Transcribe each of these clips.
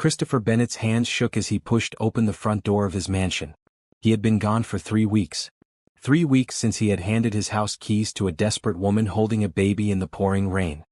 Christopher Bennett's hands shook as he pushed open the front door of his mansion. He had been gone for 3 weeks. 3 weeks since he had handed his house keys to a desperate woman holding a baby in the pouring rain.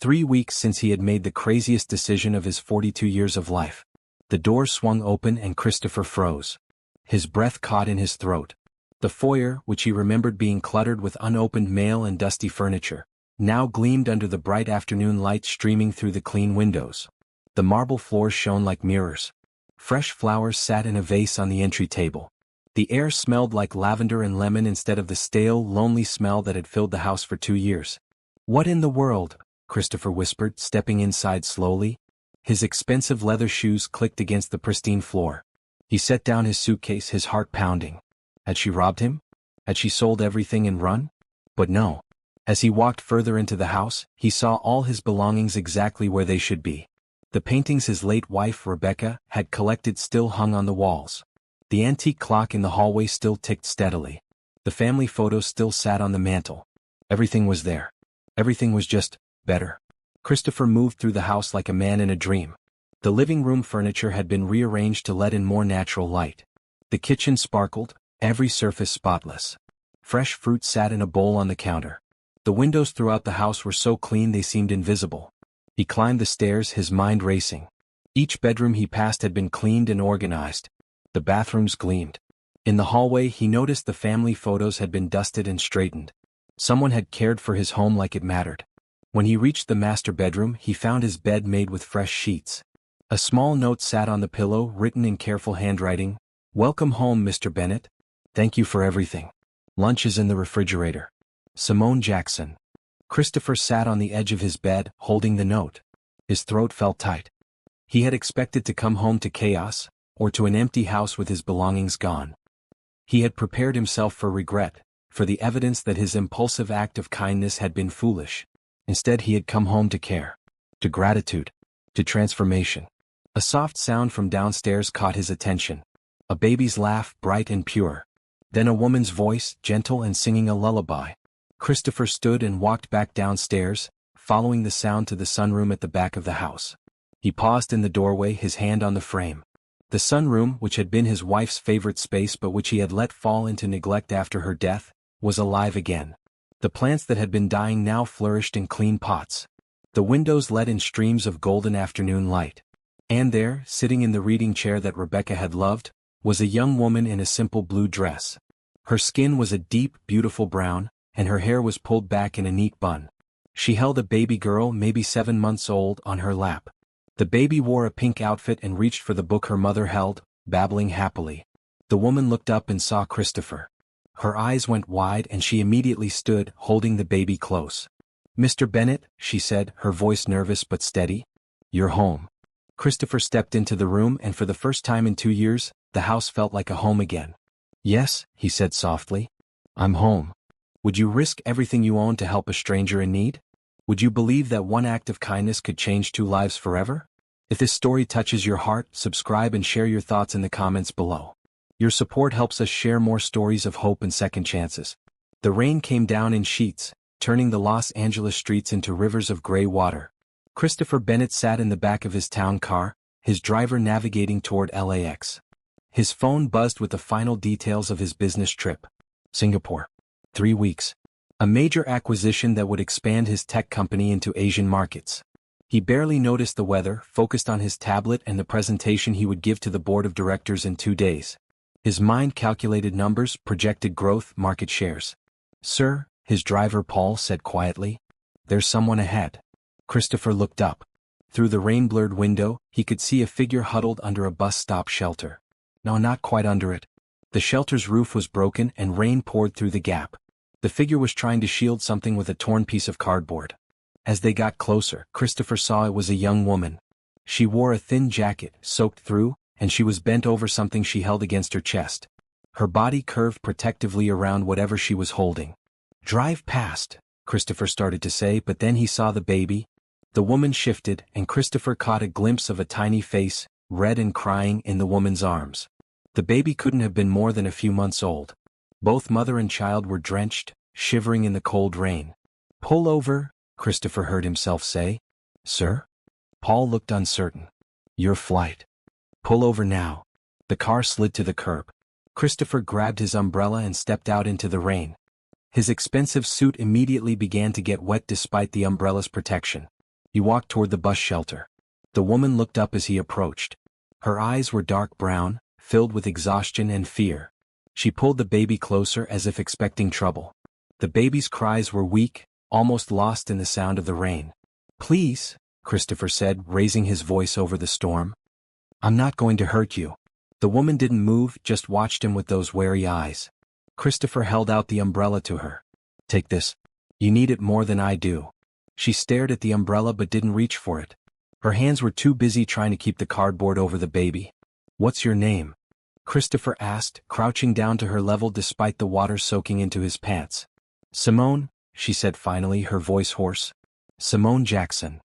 3 weeks since he had made the craziest decision of his 42 years of life. The door swung open and Christopher froze. His breath caught in his throat. The foyer, which he remembered being cluttered with unopened mail and dusty furniture, now gleamed under the bright afternoon light streaming through the clean windows. The marble floors shone like mirrors. Fresh flowers sat in a vase on the entry table. The air smelled like lavender and lemon instead of the stale, lonely smell that had filled the house for 2 years. "What in the world?" Christopher whispered, stepping inside slowly. His expensive leather shoes clicked against the pristine floor. He set down his suitcase, his heart pounding. Had she robbed him? Had she sold everything and run? But no. As he walked further into the house, he saw all his belongings exactly where they should be. The paintings his late wife, Rebecca, had collected still hung on the walls. The antique clock in the hallway still ticked steadily. The family photos still sat on the mantel. Everything was there. Everything was just better. Christopher moved through the house like a man in a dream. The living room furniture had been rearranged to let in more natural light. The kitchen sparkled, every surface spotless. Fresh fruit sat in a bowl on the counter. The windows throughout the house were so clean they seemed invisible. He climbed the stairs, his mind racing. Each bedroom he passed had been cleaned and organized. The bathrooms gleamed. In the hallway he noticed the family photos had been dusted and straightened. Someone had cared for his home like it mattered. When he reached the master bedroom, he found his bed made with fresh sheets. A small note sat on the pillow, written in careful handwriting. "Welcome home, Mr. Bennett. Thank you for everything. Lunch is in the refrigerator. Simone Jackson." Christopher sat on the edge of his bed, holding the note. His throat felt tight. He had expected to come home to chaos, or to an empty house with his belongings gone. He had prepared himself for regret, for the evidence that his impulsive act of kindness had been foolish. Instead he had come home to care, to gratitude, to transformation. A soft sound from downstairs caught his attention. A baby's laugh, bright and pure. Then a woman's voice, gentle and singing a lullaby. Christopher stood and walked back downstairs, following the sound to the sunroom at the back of the house. He paused in the doorway, his hand on the frame. The sunroom, which had been his wife's favorite space but which he had let fall into neglect after her death, was alive again. The plants that had been dying now flourished in clean pots. The windows let in streams of golden afternoon light. And there, sitting in the reading chair that Rebecca had loved, was a young woman in a simple blue dress. Her skin was a deep, beautiful brown, and her hair was pulled back in a neat bun. She held a baby girl, maybe 7 months old, on her lap. The baby wore a pink outfit and reached for the book her mother held, babbling happily. The woman looked up and saw Christopher. Her eyes went wide and she immediately stood, holding the baby close. "Mr. Bennett," she said, her voice nervous but steady. "You're home." Christopher stepped into the room and for the first time in 2 years, the house felt like a home again. "Yes," he said softly. "I'm home." "Would you risk everything you own to help a stranger in need? Would you believe that one act of kindness could change 2 lives forever?" If this story touches your heart, subscribe and share your thoughts in the comments below. Your support helps us share more stories of hope and second chances. The rain came down in sheets, turning the Los Angeles streets into rivers of gray water. Christopher Bennett sat in the back of his town car, his driver navigating toward LAX. His phone buzzed with the final details of his business trip. Singapore. 3 weeks. A major acquisition that would expand his tech company into Asian markets. He barely noticed the weather, focused on his tablet and the presentation he would give to the board of directors in 2 days. His mind calculated numbers, projected growth, market shares. "Sir," his driver Paul said quietly. "There's someone ahead." Christopher looked up. Through the rain-blurred window, he could see a figure huddled under a bus stop shelter. No, not quite under it. The shelter's roof was broken and rain poured through the gap. The figure was trying to shield something with a torn piece of cardboard. As they got closer, Christopher saw it was a young woman. She wore a thin jacket, soaked through, and she was bent over something she held against her chest. Her body curved protectively around whatever she was holding. "Drive past," Christopher started to say, but then he saw the baby. The woman shifted, and Christopher caught a glimpse of a tiny face, red and crying, in the woman's arms. The baby couldn't have been more than a few months old. Both mother and child were drenched, shivering in the cold rain. "Pull over," Christopher heard himself say. "Sir?" Paul looked uncertain. Your flight. Pull over now. The car slid to the curb. Christopher grabbed his umbrella and stepped out into the rain. His expensive suit immediately began to get wet despite the umbrella's protection. He walked toward the bus shelter. The woman looked up as he approached. Her eyes were dark brown, filled with exhaustion and fear. She pulled the baby closer as if expecting trouble. The baby's cries were weak, almost lost in the sound of the rain. Please, Christopher said, raising his voice over the storm. I'm not going to hurt you. The woman didn't move, just watched him with those wary eyes. Christopher held out the umbrella to her. Take this. You need it more than I do. She stared at the umbrella but didn't reach for it. Her hands were too busy trying to keep the cardboard over the baby. What's your name? Christopher asked, crouching down to her level despite the water soaking into his pants. Simone, she said finally, her voice hoarse. Simone Jackson.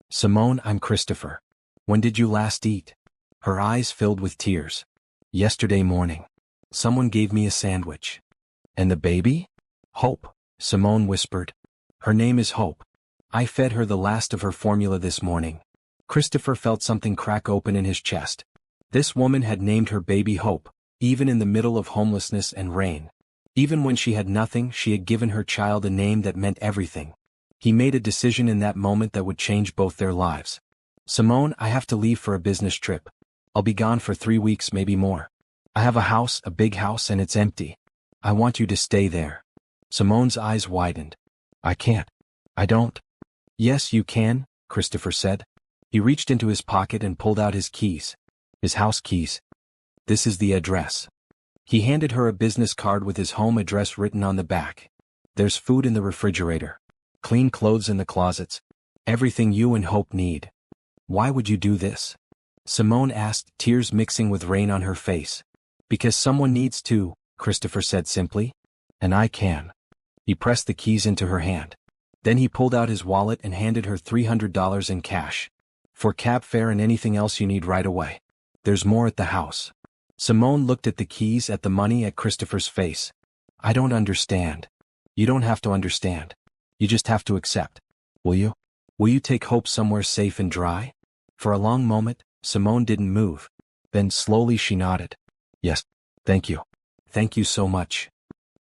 Simone, I'm Christopher. When did you last eat? Her eyes filled with tears. Yesterday morning. Someone gave me a sandwich. And the baby? Hope, Simone whispered. Her name is Hope. I fed her the last of her formula this morning. Christopher felt something crack open in his chest. This woman had named her baby Hope, even in the middle of homelessness and rain. Even when she had nothing, she had given her child a name that meant everything. He made a decision in that moment that would change both their lives. Simone, I have to leave for a business trip. I'll be gone for 3 weeks, maybe more. I have a house, a big house, and it's empty. I want you to stay there. Simone's eyes widened. I can't. I don't. Yes, you can, Christopher said. He reached into his pocket and pulled out his keys. His house keys. This is the address. He handed her a business card with his home address written on the back. There's food in the refrigerator. Clean clothes in the closets. Everything you and Hope need. Why would you do this? Simone asked, tears mixing with rain on her face. Because someone needs to, Christopher said simply. And I can. He pressed the keys into her hand. Then he pulled out his wallet and handed her $300 in cash. For cab fare and anything else you need right away. There's more at the house. Simone looked at the keys, at the money, at Christopher's face. I don't understand. You don't have to understand. You just have to accept. Will you? Will you take Hope somewhere safe and dry? For a long moment, Simone didn't move. Then slowly she nodded. Yes. Thank you. Thank you so much.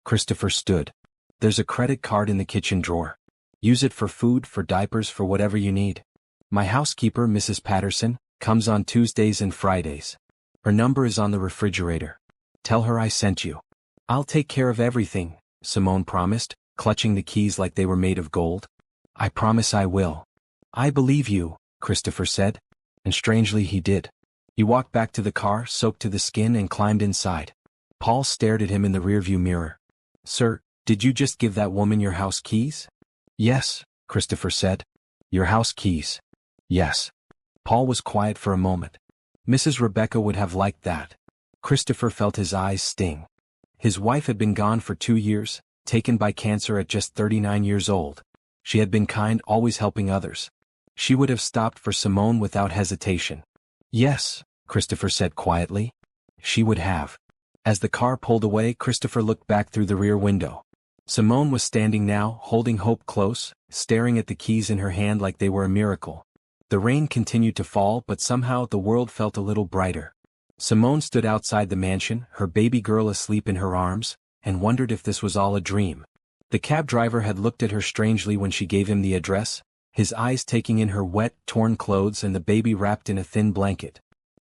Christopher stood. There's a credit card in the kitchen drawer. Use it for food, for diapers, for whatever you need. My housekeeper, Mrs. Patterson, comes on Tuesdays and Fridays. Her number is on the refrigerator. Tell her I sent you. I'll take care of everything, Simone promised, clutching the keys like they were made of gold. I promise I will. I believe you, Christopher said. And strangely he did. He walked back to the car, soaked to the skin, and climbed inside. Paul stared at him in the rearview mirror. Sir, did you just give that woman your house keys? Yes, Christopher said. Your house keys. Yes. Paul was quiet for a moment. Mrs. Rebecca would have liked that. Christopher felt his eyes sting. His wife had been gone for 2 years, taken by cancer at just 39 years old. She had been kind, always helping others. She would have stopped for Simone without hesitation. Yes, Christopher said quietly. She would have. As the car pulled away, Christopher looked back through the rear window. Simone was standing now, holding Hope close, staring at the keys in her hand like they were a miracle. The rain continued to fall, but somehow the world felt a little brighter. Simone stood outside the mansion, her baby girl asleep in her arms, and wondered if this was all a dream. The cab driver had looked at her strangely when she gave him the address, his eyes taking in her wet, torn clothes and the baby wrapped in a thin blanket.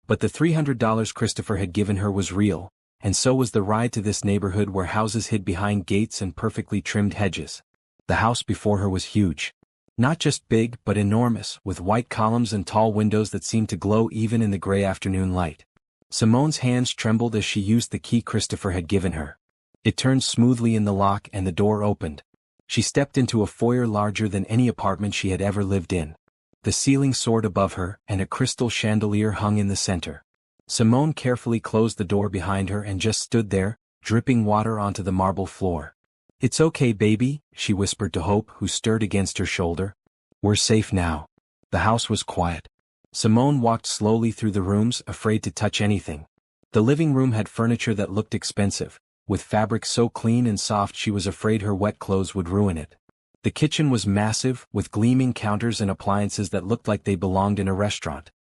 But the $300 Christopher had given her was real, and so was the ride to this neighborhood where houses hid behind gates and perfectly trimmed hedges. The house before her was huge. Not just big, but enormous, with white columns and tall windows that seemed to glow even in the gray afternoon light. Simone's hands trembled as she used the key Christopher had given her. It turned smoothly in the lock and the door opened. She stepped into a foyer larger than any apartment she had ever lived in. The ceiling soared above her, and a crystal chandelier hung in the center. Simone carefully closed the door behind her and just stood there, dripping water onto the marble floor. It's okay, baby, she whispered to Hope, who stirred against her shoulder. We're safe now. The house was quiet. Simone walked slowly through the rooms, afraid to touch anything. The living room had furniture that looked expensive, with fabric so clean and soft she was afraid her wet clothes would ruin it. The kitchen was massive, with gleaming counters and appliances that looked like they belonged in a restaurant.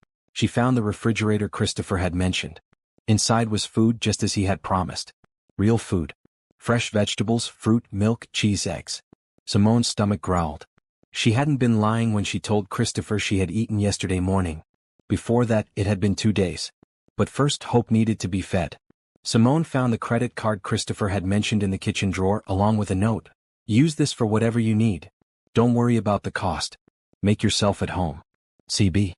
She found the refrigerator Christopher had mentioned. Inside was food just as he had promised. Real food. Fresh vegetables, fruit, milk, cheese, eggs. Simone's stomach growled. She hadn't been lying when she told Christopher she had eaten yesterday morning. Before that, it had been 2 days. But first, Hope needed to be fed. Simone found the credit card Christopher had mentioned in the kitchen drawer along with a note. Use this for whatever you need. Don't worry about the cost. Make yourself at home. CB.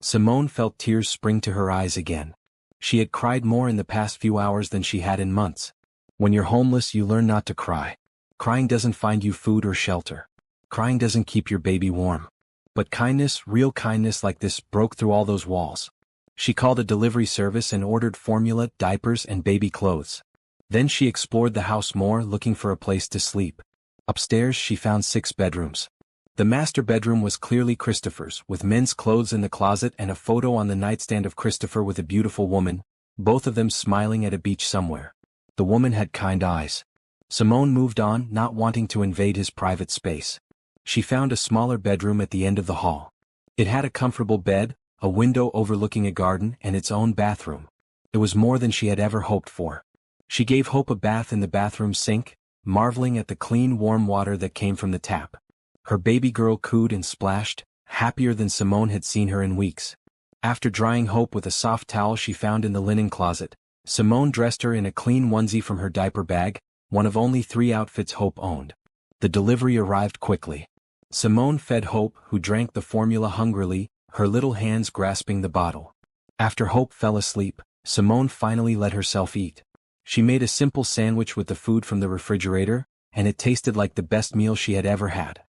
Simone felt tears spring to her eyes again. She had cried more in the past few hours than she had in months. When you're homeless, you learn not to cry. Crying doesn't find you food or shelter. Crying doesn't keep your baby warm. But kindness, real kindness like this, broke through all those walls. She called a delivery service and ordered formula, diapers, and baby clothes. Then she explored the house more, looking for a place to sleep. Upstairs, she found 6 bedrooms. The master bedroom was clearly Christopher's, with men's clothes in the closet and a photo on the nightstand of Christopher with a beautiful woman, both of them smiling at a beach somewhere. The woman had kind eyes. Simone moved on, not wanting to invade his private space. She found a smaller bedroom at the end of the hall. It had a comfortable bed, a window overlooking a garden, and its own bathroom. It was more than she had ever hoped for. She gave Hope a bath in the bathroom sink, marveling at the clean, warm water that came from the tap. Her baby girl cooed and splashed, happier than Simone had seen her in weeks. After drying Hope with a soft towel she found in the linen closet, Simone dressed her in a clean onesie from her diaper bag, one of only 3 outfits Hope owned. The delivery arrived quickly. Simone fed Hope, who drank the formula hungrily, her little hands grasping the bottle. After Hope fell asleep, Simone finally let herself eat. She made a simple sandwich with the food from the refrigerator, and it tasted like the best meal she had ever had.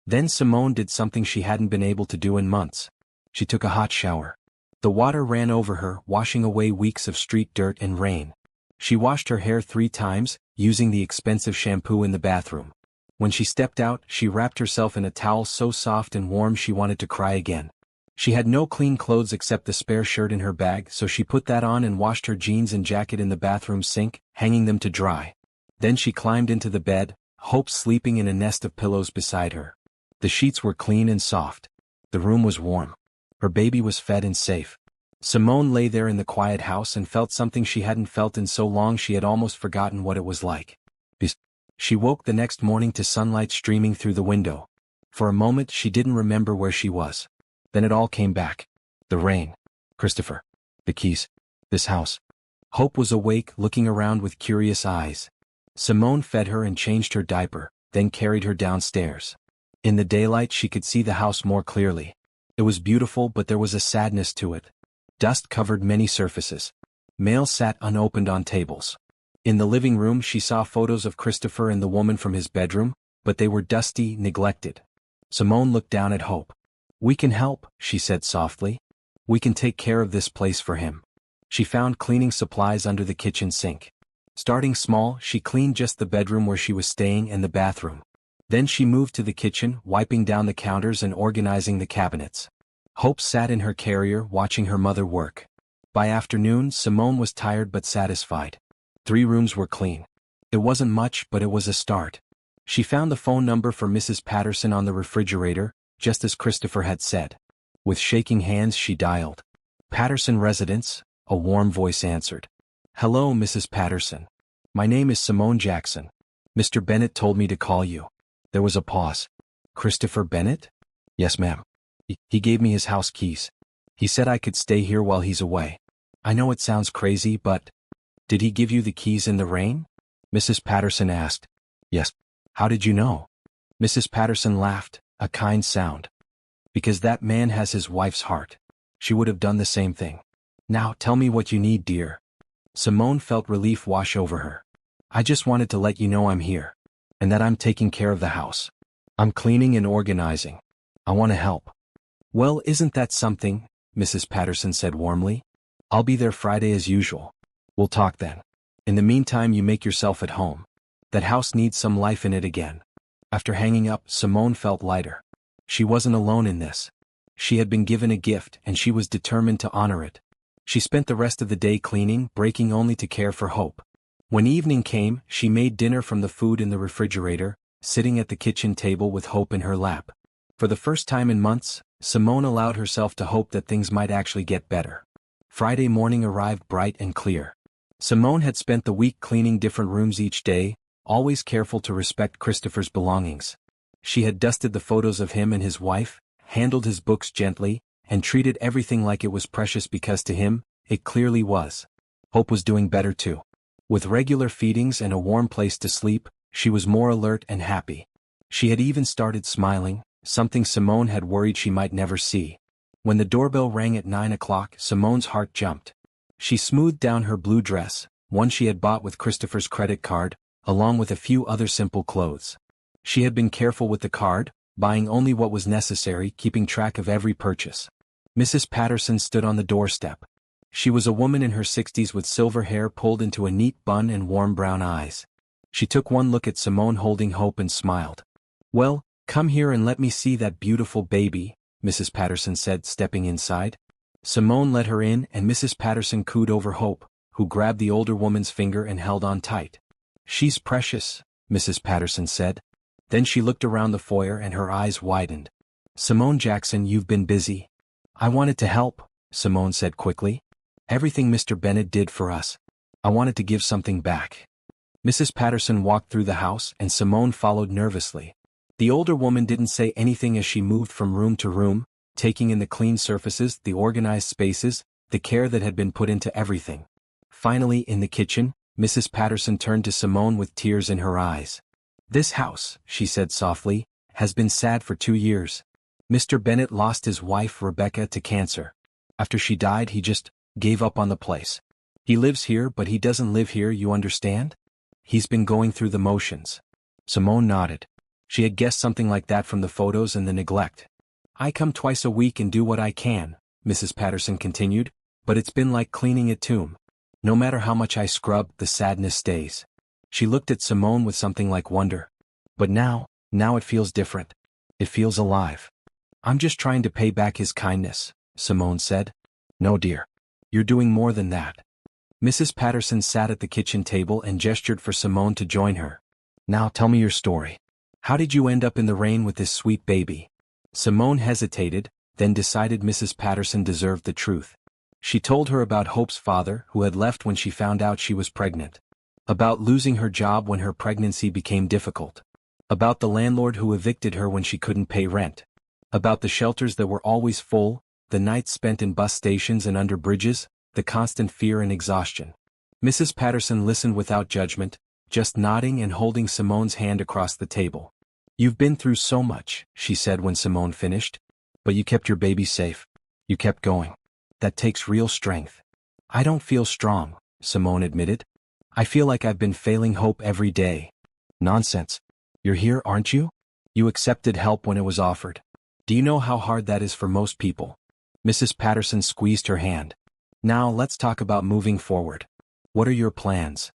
Then Simone did something she hadn't been able to do in months. She took a hot shower. The water ran over her, washing away weeks of street dirt and rain. She washed her hair 3 times, using the expensive shampoo in the bathroom. When she stepped out, she wrapped herself in a towel so soft and warm she wanted to cry again. She had no clean clothes except the spare shirt in her bag, so she put that on and washed her jeans and jacket in the bathroom sink, hanging them to dry. Then she climbed into the bed, Hope sleeping in a nest of pillows beside her. The sheets were clean and soft. The room was warm. Her baby was fed and safe. Simone lay there in the quiet house and felt something she hadn't felt in so long she had almost forgotten what it was like. She woke the next morning to sunlight streaming through the window. For a moment she didn't remember where she was. Then it all came back. The rain. Christopher. The keys. This house. Hope was awake, looking around with curious eyes. Simone fed her and changed her diaper, then carried her downstairs. In the daylight she could see the house more clearly. It was beautiful, but there was a sadness to it. Dust covered many surfaces. Mail sat unopened on tables. In the living room she saw photos of Christopher and the woman from his bedroom, but they were dusty, neglected. Simone looked down at Hope. "We can help," she said softly. "We can take care of this place for him." She found cleaning supplies under the kitchen sink. Starting small, she cleaned just the bedroom where she was staying and the bathroom. Then she moved to the kitchen, wiping down the counters and organizing the cabinets. Hope sat in her carrier watching her mother work. By afternoon, Simone was tired but satisfied. 3 rooms were clean. It wasn't much, but it was a start. She found the phone number for Mrs. Patterson on the refrigerator, just as Christopher had said. With shaking hands she dialed. "Patterson residence," a warm voice answered. "Hello, Mrs. Patterson. My name is Simone Jackson. Mr. Bennett told me to call you." There was a pause. "Christopher Bennett?" "Yes, ma'am. He gave me his house keys. He said I could stay here while he's away. I know it sounds crazy, but—" "Did he give you the keys in the rain?" Mrs. Patterson asked. "Yes." "How did you know?" Mrs. Patterson laughed, a kind sound. "Because that man has his wife's heart. She would have done the same thing. Now tell me what you need, dear." Simone felt relief wash over her. "I just wanted to let you know I'm here. And that I'm taking care of the house. I'm cleaning and organizing. I want to help." "Well, isn't that something?" Mrs. Patterson said warmly. "I'll be there Friday as usual. We'll talk then. In the meantime, you make yourself at home. That house needs some life in it again." After hanging up, Simone felt lighter. She wasn't alone in this. She had been given a gift and she was determined to honor it. She spent the rest of the day cleaning, breaking only to care for Hope. When evening came, she made dinner from the food in the refrigerator, sitting at the kitchen table with Hope in her lap. For the first time in months, Simone allowed herself to hope that things might actually get better. Friday morning arrived bright and clear. Simone had spent the week cleaning different rooms each day, always careful to respect Christopher's belongings. She had dusted the photos of him and his wife, handled his books gently, and treated everything like it was precious because to him, it clearly was. Hope was doing better too. With regular feedings and a warm place to sleep, she was more alert and happy. She had even started smiling, something Simone had worried she might never see. When the doorbell rang at 9 o'clock, Simone's heart jumped. She smoothed down her blue dress, one she had bought with Christopher's credit card, along with a few other simple clothes. She had been careful with the card, buying only what was necessary, keeping track of every purchase. Mrs. Patterson stood on the doorstep. She was a woman in her 60s with silver hair pulled into a neat bun and warm brown eyes. She took one look at Simone holding Hope and smiled. "Well, come here and let me see that beautiful baby," Mrs. Patterson said, stepping inside. Simone let her in and Mrs. Patterson cooed over Hope, who grabbed the older woman's finger and held on tight. "She's precious," Mrs. Patterson said. Then she looked around the foyer and her eyes widened. "Simone Jackson, you've been busy." "I wanted to help," Simone said quickly. "Everything Mr. Bennett did for us. I wanted to give something back." Mrs. Patterson walked through the house and Simone followed nervously. The older woman didn't say anything as she moved from room to room, taking in the clean surfaces, the organized spaces, the care that had been put into everything. Finally, in the kitchen, Mrs. Patterson turned to Simone with tears in her eyes. "This house," she said softly, "has been sad for 2 years. Mr. Bennett lost his wife Rebecca to cancer. After she died he just gave up on the place. He lives here but he doesn't live here, you understand? He's been going through the motions." Simone nodded. She had guessed something like that from the photos and the neglect. "I come twice a week and do what I can," Mrs. Patterson continued, "but it's been like cleaning a tomb. No matter how much I scrub, the sadness stays." She looked at Simone with something like wonder. "But now it feels different. It feels alive." "I'm just trying to pay back his kindness," Simone said. "No, dear. You're doing more than that." Mrs. Patterson sat at the kitchen table and gestured for Simone to join her. "Now tell me your story. How did you end up in the rain with this sweet baby?" Simone hesitated, then decided Mrs. Patterson deserved the truth. She told her about Hope's father, who had left when she found out she was pregnant. About losing her job when her pregnancy became difficult. About the landlord who evicted her when she couldn't pay rent. About the shelters that were always full, the nights spent in bus stations and under bridges, the constant fear and exhaustion. Mrs. Patterson listened without judgment, just nodding and holding Simone's hand across the table. "You've been through so much," she said when Simone finished. "But you kept your baby safe. You kept going. That takes real strength." "I don't feel strong," Simone admitted. "I feel like I've been failing Hope every day." "Nonsense. You're here, aren't you? You accepted help when it was offered. Do you know how hard that is for most people?" Mrs. Patterson squeezed her hand. "Now let's talk about moving forward. What are your plans?"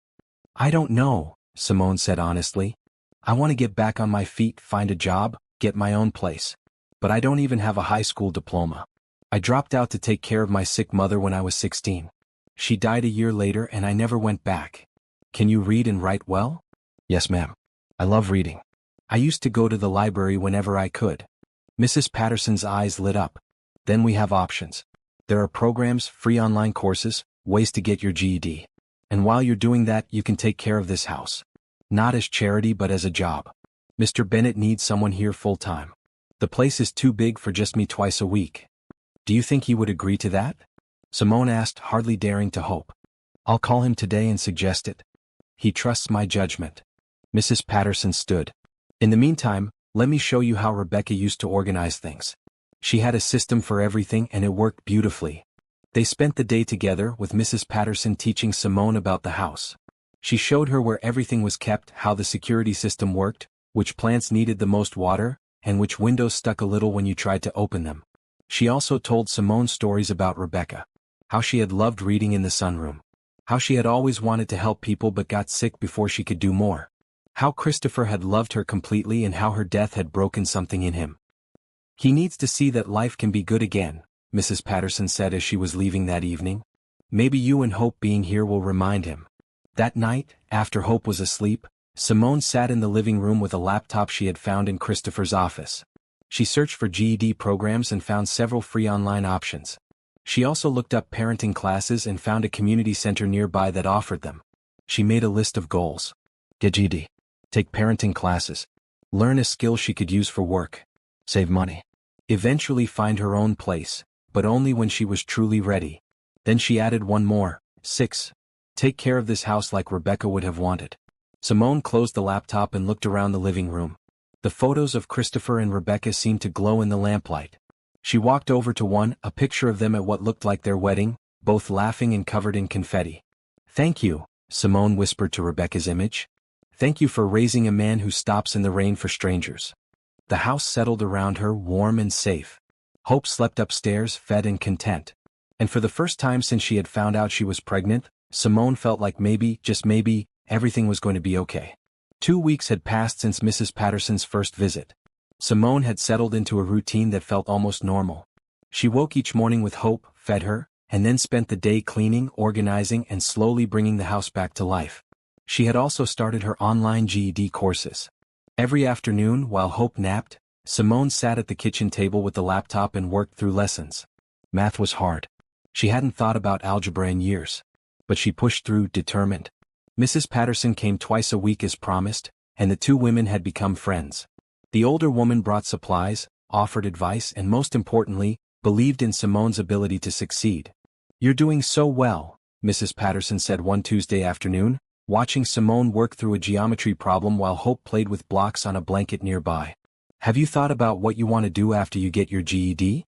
"I don't know," Simone said honestly. "I want to get back on my feet, find a job, get my own place. But I don't even have a high school diploma. I dropped out to take care of my sick mother when I was 16. She died a year later and I never went back." "Can you read and write well?" "Yes, ma'am. I love reading. I used to go to the library whenever I could." Mrs. Patterson's eyes lit up. "Then we have options. There are programs, free online courses, ways to get your GED. And while you're doing that, you can take care of this house. Not as charity but as a job. Mr. Bennett needs someone here full-time. The place is too big for just me twice a week. Do you think he would agree to that?" Simone asked, hardly daring to hope. "I'll call him today and suggest it. He trusts my judgment." Mrs. Patterson stood. "In the meantime, let me show you how Rebecca used to organize things. She had a system for everything and it worked beautifully." They spent the day together with Mrs. Patterson teaching Simone about the house. She showed her where everything was kept, how the security system worked, which plants needed the most water, and which windows stuck a little when you tried to open them. She also told Simone stories about Rebecca. How she had loved reading in the sunroom. How she had always wanted to help people but got sick before she could do more. How Christopher had loved her completely and how her death had broken something in him. "He needs to see that life can be good again," Mrs. Patterson said as she was leaving that evening. "Maybe you and Hope being here will remind him." That night, after Hope was asleep, Simone sat in the living room with a laptop she had found in Christopher's office. She searched for GED programs and found several free online options. She also looked up parenting classes and found a community center nearby that offered them. She made a list of goals. Get GED. Take parenting classes. Learn a skill she could use for work. Save money. Eventually find her own place, but only when she was truly ready. Then she added one more. 6. Take care of this house like Rebecca would have wanted. Simone closed the laptop and looked around the living room. The photos of Christopher and Rebecca seemed to glow in the lamplight. She walked over to one, a picture of them at what looked like their wedding, both laughing and covered in confetti. Thank you, Simone whispered to Rebecca's image. Thank you for raising a man who stops in the rain for strangers. The house settled around her, warm and safe. Hope slept upstairs, fed and content. And for the first time since she had found out she was pregnant, Simone felt like maybe, just maybe, everything was going to be okay. 2 weeks had passed since Mrs. Patterson's first visit. Simone had settled into a routine that felt almost normal. She woke each morning with Hope, fed her, and then spent the day cleaning, organizing, and slowly bringing the house back to life. She had also started her online GED courses. Every afternoon, while Hope napped, Simone sat at the kitchen table with the laptop and worked through lessons. Math was hard. She hadn't thought about algebra in years. But she pushed through, determined. Mrs. Patterson came twice a week as promised, and the two women had become friends. The older woman brought supplies, offered advice, and most importantly, believed in Simone's ability to succeed. "You're doing so well," Mrs. Patterson said one Tuesday afternoon, watching Simone work through a geometry problem while Hope played with blocks on a blanket nearby. "Have you thought about what you want to do after you get your GED?"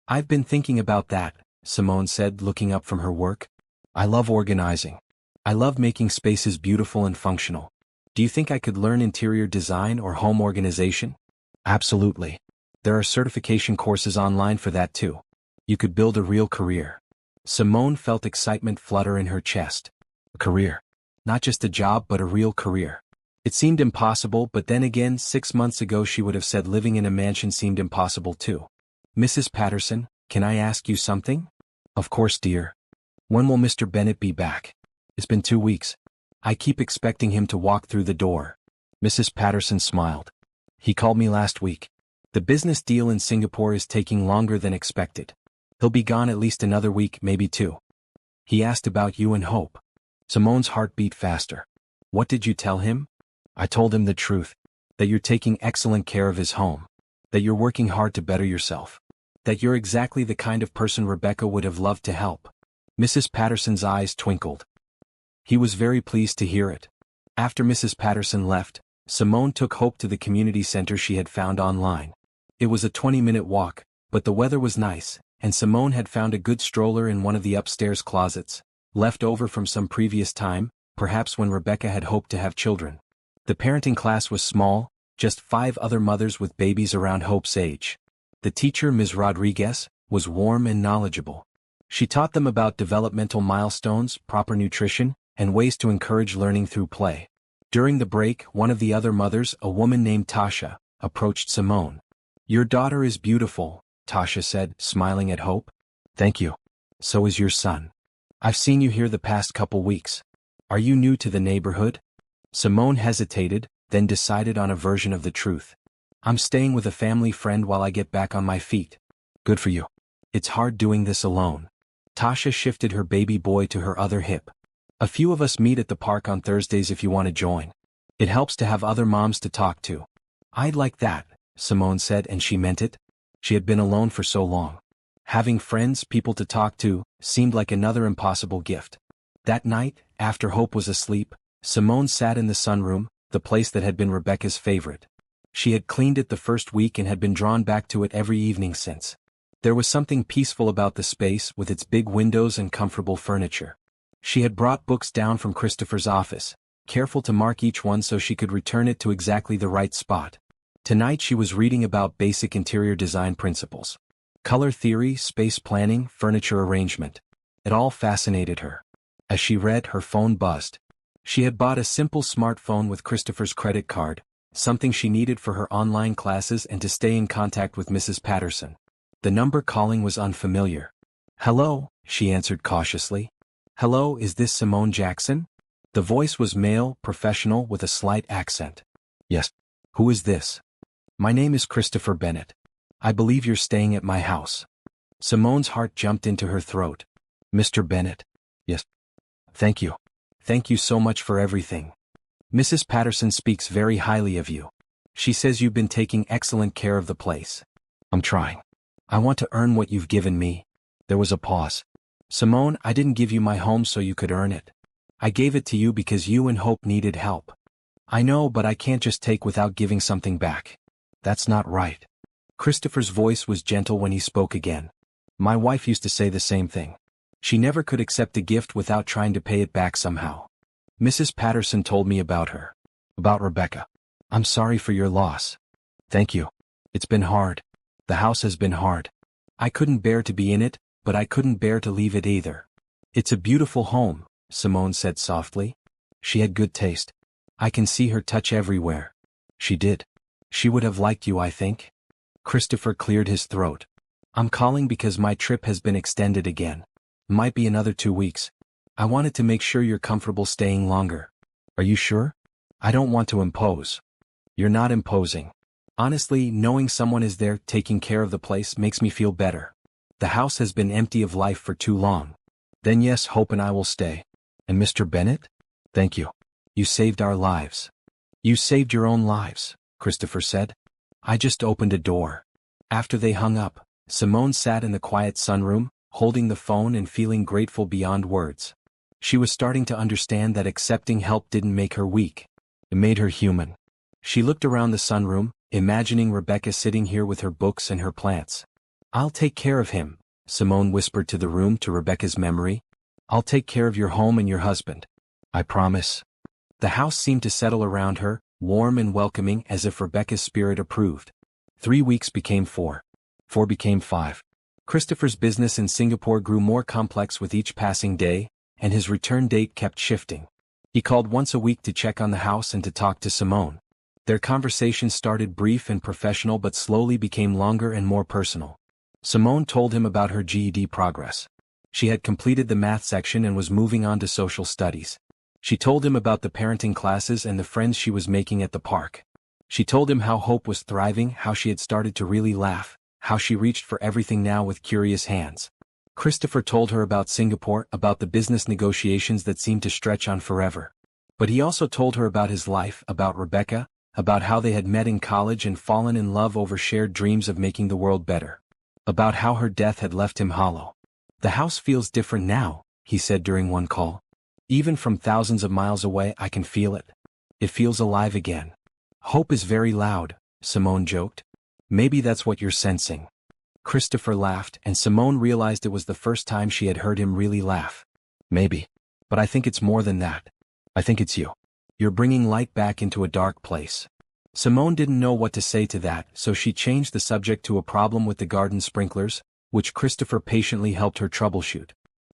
"I've been thinking about that," Simone said, looking up from her work. "I love organizing. I love making spaces beautiful and functional. Do you think I could learn interior design or home organization?" "Absolutely. There are certification courses online for that too. You could build a real career." Simone felt excitement flutter in her chest. A career. Not just a job but a real career. It seemed impossible, but then again 6 months ago she would have said living in a mansion seemed impossible too. "Mrs. Patterson, can I ask you something?" "Of course, dear. When will Mr. Bennett be back?" "It's been 2 weeks. I keep expecting him to walk through the door." Mrs. Patterson smiled. "He called me last week. The business deal in Singapore is taking longer than expected. He'll be gone at least another week, maybe 2. He asked about you and Hope." Simone's heart beat faster. "What did you tell him?" "I told him the truth. That you're taking excellent care of his home. That you're working hard to better yourself. That you're exactly the kind of person Rebecca would have loved to help." Mrs. Patterson's eyes twinkled. He was very pleased to hear it. After Mrs. Patterson left, Simone took Hope to the community center she had found online. It was a 20-minute walk, but the weather was nice, and Simone had found a good stroller in one of the upstairs closets, left over from some previous time, perhaps when Rebecca had hoped to have children. The parenting class was small, just 5 other mothers with babies around Hope's age. The teacher, Ms. Rodriguez, was warm and knowledgeable. She taught them about developmental milestones, proper nutrition, and ways to encourage learning through play. During the break, one of the other mothers, a woman named Tasha, approached Simone. "Your daughter is beautiful," Tasha said, smiling at Hope. "Thank you. So is your son. I've seen you here the past couple weeks. Are you new to the neighborhood?" Simone hesitated, then decided on a version of the truth. "I'm staying with a family friend while I get back on my feet." "Good for you. It's hard doing this alone." Tasha shifted her baby boy to her other hip. "A few of us meet at the park on Thursdays if you want to join. It helps to have other moms to talk to." "I'd like that," Simone said, and she meant it. She had been alone for so long. Having friends, people to talk to, seemed like another impossible gift. That night, after Hope was asleep, Simone sat in the sunroom, the place that had been Rebecca's favorite. She had cleaned it the first week and had been drawn back to it every evening since. There was something peaceful about the space with its big windows and comfortable furniture. She had brought books down from Christopher's office, careful to mark each one so she could return it to exactly the right spot. Tonight she was reading about basic interior design principles. Color theory, space planning, furniture arrangement. It all fascinated her. As she read, her phone buzzed. She had bought a simple smartphone with Christopher's credit card, something she needed for her online classes and to stay in contact with Mrs. Patterson. The number calling was unfamiliar. "Hello," she answered cautiously. "Hello, is this Simone Jackson?" The voice was male, professional, with a slight accent. "Yes. Who is this?" "My name is Christopher Bennett. I believe you're staying at my house. Simone's heart jumped into her throat. Mr. Bennett? Yes. Thank you. Thank you so much for everything. Mrs. Patterson speaks very highly of you. She says you've been taking excellent care of the place. I'm trying. I want to earn what you've given me. There was a pause. Simone, I didn't give you my home so you could earn it. I gave it to you because you and Hope needed help. I know, but I can't just take without giving something back. That's not right. Christopher's voice was gentle when he spoke again. My wife used to say the same thing. She never could accept a gift without trying to pay it back somehow. Mrs. Patterson told me about her. About Rebecca. I'm sorry for your loss. Thank you. It's been hard. The house has been hard. I couldn't bear to be in it, but I couldn't bear to leave it either. It's a beautiful home, Simone said softly. She had good taste. I can see her touch everywhere. She did. She would have liked you, I think. Christopher cleared his throat. I'm calling because my trip has been extended again. Might be another 2 weeks. I wanted to make sure you're comfortable staying longer. Are you sure? I don't want to impose. You're not imposing. Honestly, knowing someone is there taking care of the place makes me feel better. The house has been empty of life for too long. Then yes, Hope and I will stay. And Mr. Bennett? Thank you. You saved our lives. You saved your own lives, Christopher said. I just opened a door. After they hung up, Simone sat in the quiet sunroom, holding the phone and feeling grateful beyond words. She was starting to understand that accepting help didn't make her weak. It made her human. She looked around the sunroom, imagining Rebecca sitting here with her books and her plants. I'll take care of him, Simone whispered to the room to Rebecca's memory. I'll take care of your home and your husband. I promise. The house seemed to settle around her, warm and welcoming as if Rebecca's spirit approved. 3 weeks became 4. 4 became 5. Christopher's business in Singapore grew more complex with each passing day, and his return date kept shifting. He called once a week to check on the house and to talk to Simone. Their conversation started brief and professional but slowly became longer and more personal. Simone told him about her GED progress. She had completed the math section and was moving on to social studies. She told him about the parenting classes and the friends she was making at the park. She told him how Hope was thriving, how she had started to really laugh, how she reached for everything now with curious hands. Christopher told her about Singapore, about the business negotiations that seemed to stretch on forever. But he also told her about his life, about Rebecca, about how they had met in college and fallen in love over shared dreams of making the world better. About how her death had left him hollow. The house feels different now, he said during one call. Even from thousands of miles away I can feel it. It feels alive again. Hope is very loud, Simone joked. Maybe that's what you're sensing. Christopher laughed, and Simone realized it was the first time she had heard him really laugh. Maybe. But I think it's more than that. I think it's you. You're bringing light back into a dark place. Simone didn't know what to say to that, so she changed the subject to a problem with the garden sprinklers, which Christopher patiently helped her troubleshoot.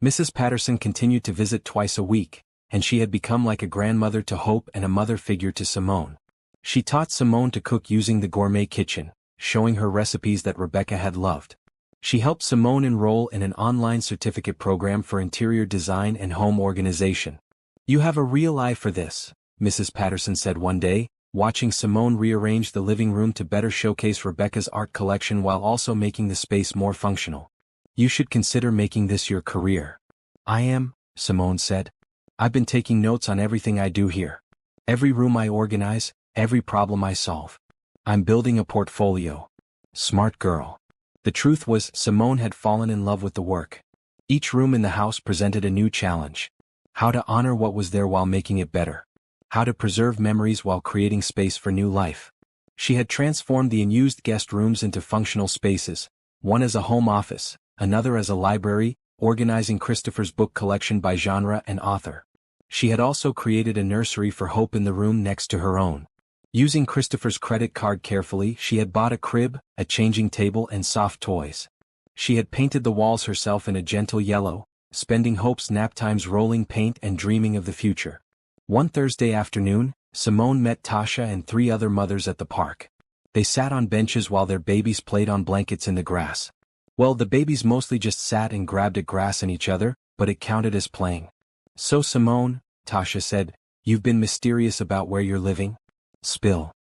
Mrs. Patterson continued to visit twice a week, and she had become like a grandmother to Hope and a mother figure to Simone. She taught Simone to cook using the gourmet kitchen, showing her recipes that Rebecca had loved. She helped Simone enroll in an online certificate program for interior design and home organization. You have a real eye for this, Mrs. Patterson said one day, watching Simone rearrange the living room to better showcase Rebecca's art collection while also making the space more functional. You should consider making this your career. I am, Simone said. I've been taking notes on everything I do here. Every room I organize, every problem I solve. I'm building a portfolio. Smart girl. The truth was, Simone had fallen in love with the work. Each room in the house presented a new challenge. How to honor what was there while making it better. How to preserve memories while creating space for new life. She had transformed the unused guest rooms into functional spaces, one as a home office, another as a library, organizing Christopher's book collection by genre and author. She had also created a nursery for Hope in the room next to her own. Using Christopher's credit card carefully, she had bought a crib, a changing table and soft toys. She had painted the walls herself in a gentle yellow, spending Hope's nap times rolling paint and dreaming of the future. One Thursday afternoon, Simone met Tasha and 3 other mothers at the park. They sat on benches while their babies played on blankets in the grass. Well, the babies mostly just sat and grabbed at grass and each other, but it counted as playing. So Simone, Tasha said, you've been mysterious about where you're living? Spill.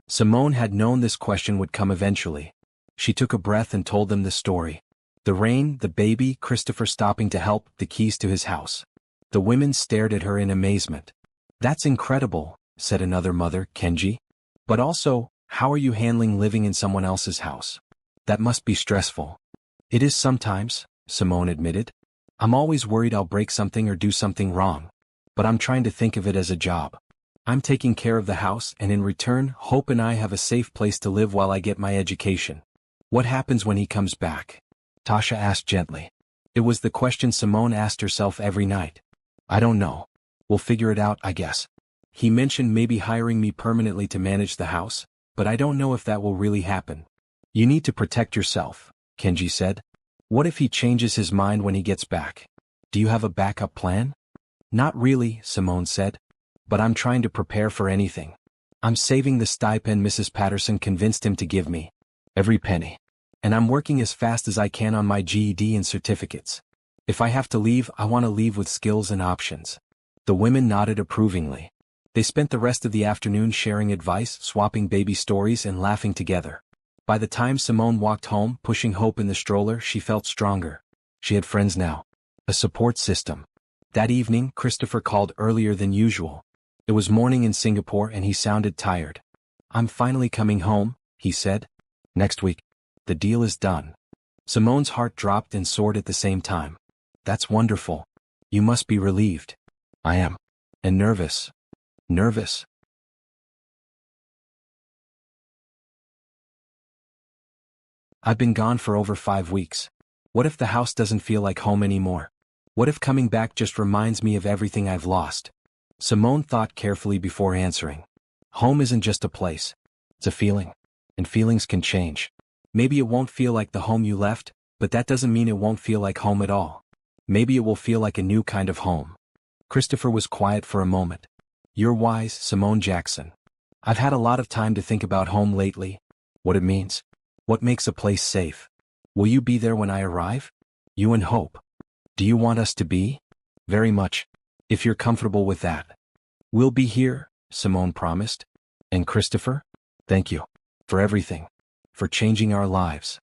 Simone had known this question would come eventually. She took a breath and told them the story. The rain, the baby, Christopher stopping to help, the keys to his house. The women stared at her in amazement. "That's incredible," said another mother, Kenji. "But also, how are you handling living in someone else's house? That must be stressful." "It is sometimes," Simone admitted. "I'm always worried I'll break something or do something wrong. But I'm trying to think of it as a job. I'm taking care of the house, and in return, Hope and I have a safe place to live while I get my education." "What happens when he comes back?" Tasha asked gently. It was the question Simone asked herself every night. "I don't know. We'll figure it out, I guess. He mentioned maybe hiring me permanently to manage the house, but I don't know if that will really happen." "You need to protect yourself," Kenji said. "What if he changes his mind when he gets back? Do you have a backup plan?" "Not really," Simone said. "But I'm trying to prepare for anything. I'm saving the stipend Mrs. Patterson convinced him to give me. Every penny. And I'm working as fast as I can on my GED and certificates. If I have to leave, I want to leave with skills and options." The women nodded approvingly. They spent the rest of the afternoon sharing advice, swapping baby stories, and laughing together. By the time Simone walked home, pushing Hope in the stroller, she felt stronger. She had friends now. A support system. That evening, Christopher called earlier than usual. It was morning in Singapore and he sounded tired. "I'm finally coming home," he said. "Next week. The deal is done." Simone's heart dropped and soared at the same time. "That's wonderful. You must be relieved." "I am. And nervous." "Nervous?" "I've been gone for over 5 weeks. What if the house doesn't feel like home anymore? What if coming back just reminds me of everything I've lost?" Simone thought carefully before answering. "Home isn't just a place. It's a feeling. And feelings can change. Maybe it won't feel like the home you left, but that doesn't mean it won't feel like home at all. Maybe it will feel like a new kind of home." Christopher was quiet for a moment. "You're wise, Simone Jackson. I've had a lot of time to think about home lately. What it means. What makes a place safe. Will you be there when I arrive? You and Hope. Do you want us to be?" "Very much. If you're comfortable with that." "We'll be here," Simone promised. "And Christopher? Thank you. For everything. For changing our lives."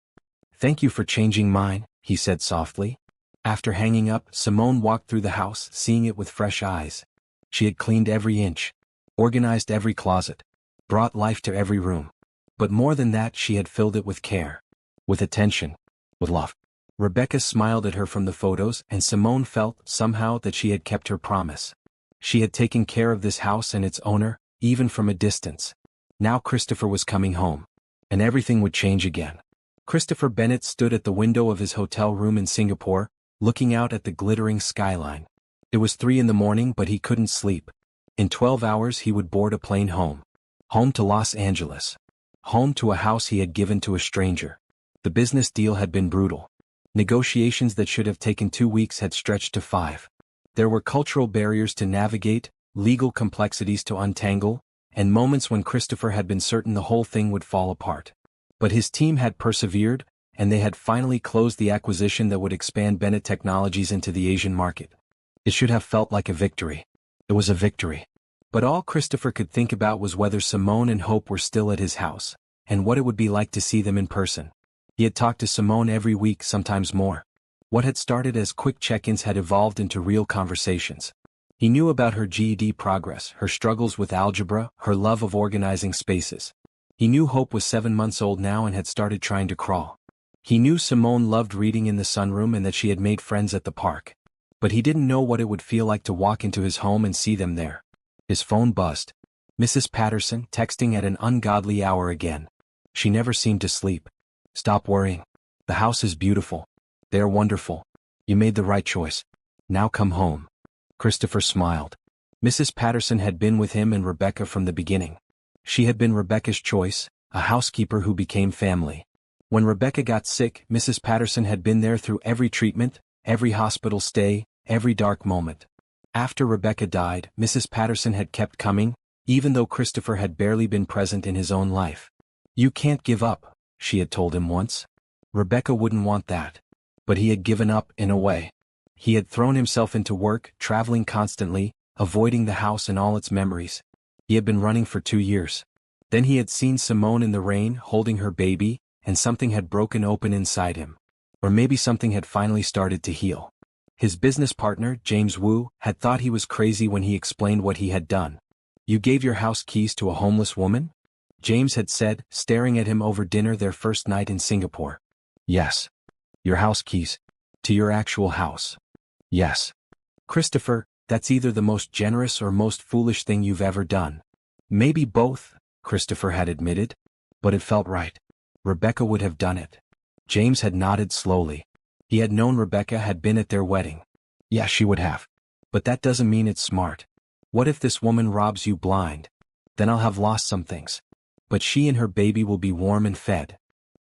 "Thank you for changing mine," he said softly. After hanging up, Simone walked through the house, seeing it with fresh eyes. She had cleaned every inch. Organized every closet. Brought life to every room. But more than that, she had filled it with care. With attention. With love. Rebecca smiled at her from the photos, and Simone felt, somehow, that she had kept her promise. She had taken care of this house and its owner, even from a distance. Now Christopher was coming home. And everything would change again. Christopher Bennett stood at the window of his hotel room in Singapore, looking out at the glittering skyline. It was 3 in the morning, but he couldn't sleep. In 12 hours he would board a plane home. Home to Los Angeles. Home to a house he had given to a stranger. The business deal had been brutal. Negotiations that should have taken 2 weeks had stretched to 5. There were cultural barriers to navigate, legal complexities to untangle, and moments when Christopher had been certain the whole thing would fall apart. But his team had persevered, and they had finally closed the acquisition that would expand Bennett Technologies into the Asian market. It should have felt like a victory. It was a victory. But all Christopher could think about was whether Simone and Hope were still at his house, and what it would be like to see them in person. He had talked to Simone every week, sometimes more. What had started as quick check-ins had evolved into real conversations. He knew about her GED progress, her struggles with algebra, her love of organizing spaces. He knew Hope was 7 months old now and had started trying to crawl. He knew Simone loved reading in the sunroom and that she had made friends at the park. But he didn't know what it would feel like to walk into his home and see them there. His phone buzzed. Mrs. Patterson, texting at an ungodly hour again. She never seemed to sleep. "Stop worrying. The house is beautiful. They are wonderful. You made the right choice. Now come home." Christopher smiled. Mrs. Patterson had been with him and Rebecca from the beginning. She had been Rebecca's choice, a housekeeper who became family. When Rebecca got sick, Mrs. Patterson had been there through every treatment, every hospital stay, every dark moment. After Rebecca died, Mrs. Patterson had kept coming, even though Christopher had barely been present in his own life. "You can't give up," she had told him once. Rebecca wouldn't want that. But he had given up, in a way. He had thrown himself into work, traveling constantly, avoiding the house and all its memories. He had been running for 2 years. Then he had seen Simone in the rain, holding her baby, and something had broken open inside him. Or maybe something had finally started to heal. His business partner, James Wu, had thought he was crazy when he explained what he had done. "You gave your house keys to a homeless woman?" James had said, staring at him over dinner their first night in Singapore. "Yes." "Your house keys? To your actual house?" "Yes." "Christopher, that's either the most generous or most foolish thing you've ever done." "Maybe both," Christopher had admitted. "But it felt right. Rebecca would have done it." James had nodded slowly. He had known Rebecca had been at their wedding. "Yeah, she would have. But that doesn't mean it's smart. What if this woman robs you blind? Then I'll have lost some things. But she and her baby will be warm and fed."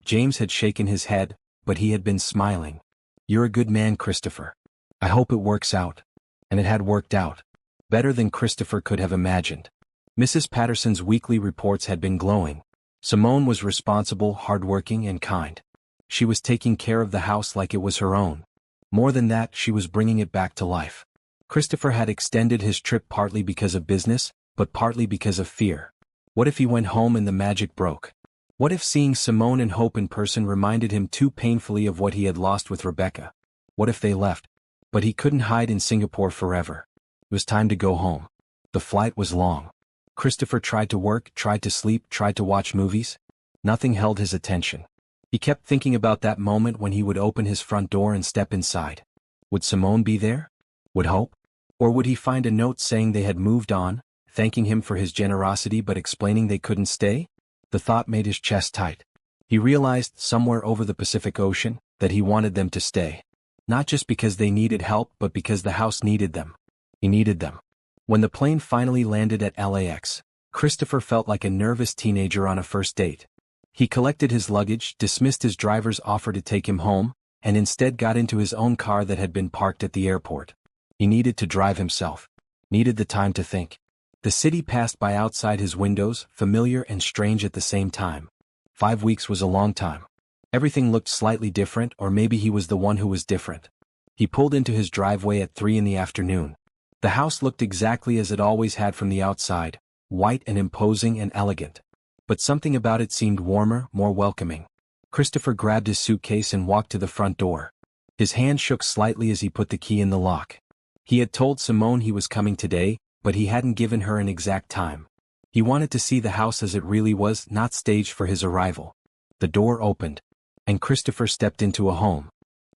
James had shaken his head, but he had been smiling. "You're a good man, Christopher. I hope it works out." And it had worked out. Better than Christopher could have imagined. Mrs. Patterson's weekly reports had been glowing. Simone was responsible, hardworking, and kind. She was taking care of the house like it was her own. More than that, she was bringing it back to life. Christopher had extended his trip partly because of business, but partly because of fear. What if he went home and the magic broke? What if seeing Simone and Hope in person reminded him too painfully of what he had lost with Rebecca? What if they left? But he couldn't hide in Singapore forever. It was time to go home. The flight was long. Christopher tried to work, tried to sleep, tried to watch movies. Nothing held his attention. He kept thinking about that moment when he would open his front door and step inside. Would Simone be there? Would Hope? Or would he find a note saying they had moved on, thanking him for his generosity but explaining they couldn't stay? The thought made his chest tight. He realized, somewhere over the Pacific Ocean, that he wanted them to stay. Not just because they needed help but because the house needed them. He needed them. When the plane finally landed at LAX, Christopher felt like a nervous teenager on a first date. He collected his luggage, dismissed his driver's offer to take him home, and instead got into his own car that had been parked at the airport. He needed to drive himself. Needed the time to think. The city passed by outside his windows, familiar and strange at the same time. 5 weeks was a long time. Everything looked slightly different, or maybe he was the one who was different. He pulled into his driveway at 3 in the afternoon. The house looked exactly as it always had from the outside, white and imposing and elegant. But something about it seemed warmer, more welcoming. Christopher grabbed his suitcase and walked to the front door. His hand shook slightly as he put the key in the lock. He had told Simone he was coming today, but he hadn't given her an exact time. He wanted to see the house as it really was, not staged for his arrival. The door opened, and Christopher stepped into a home.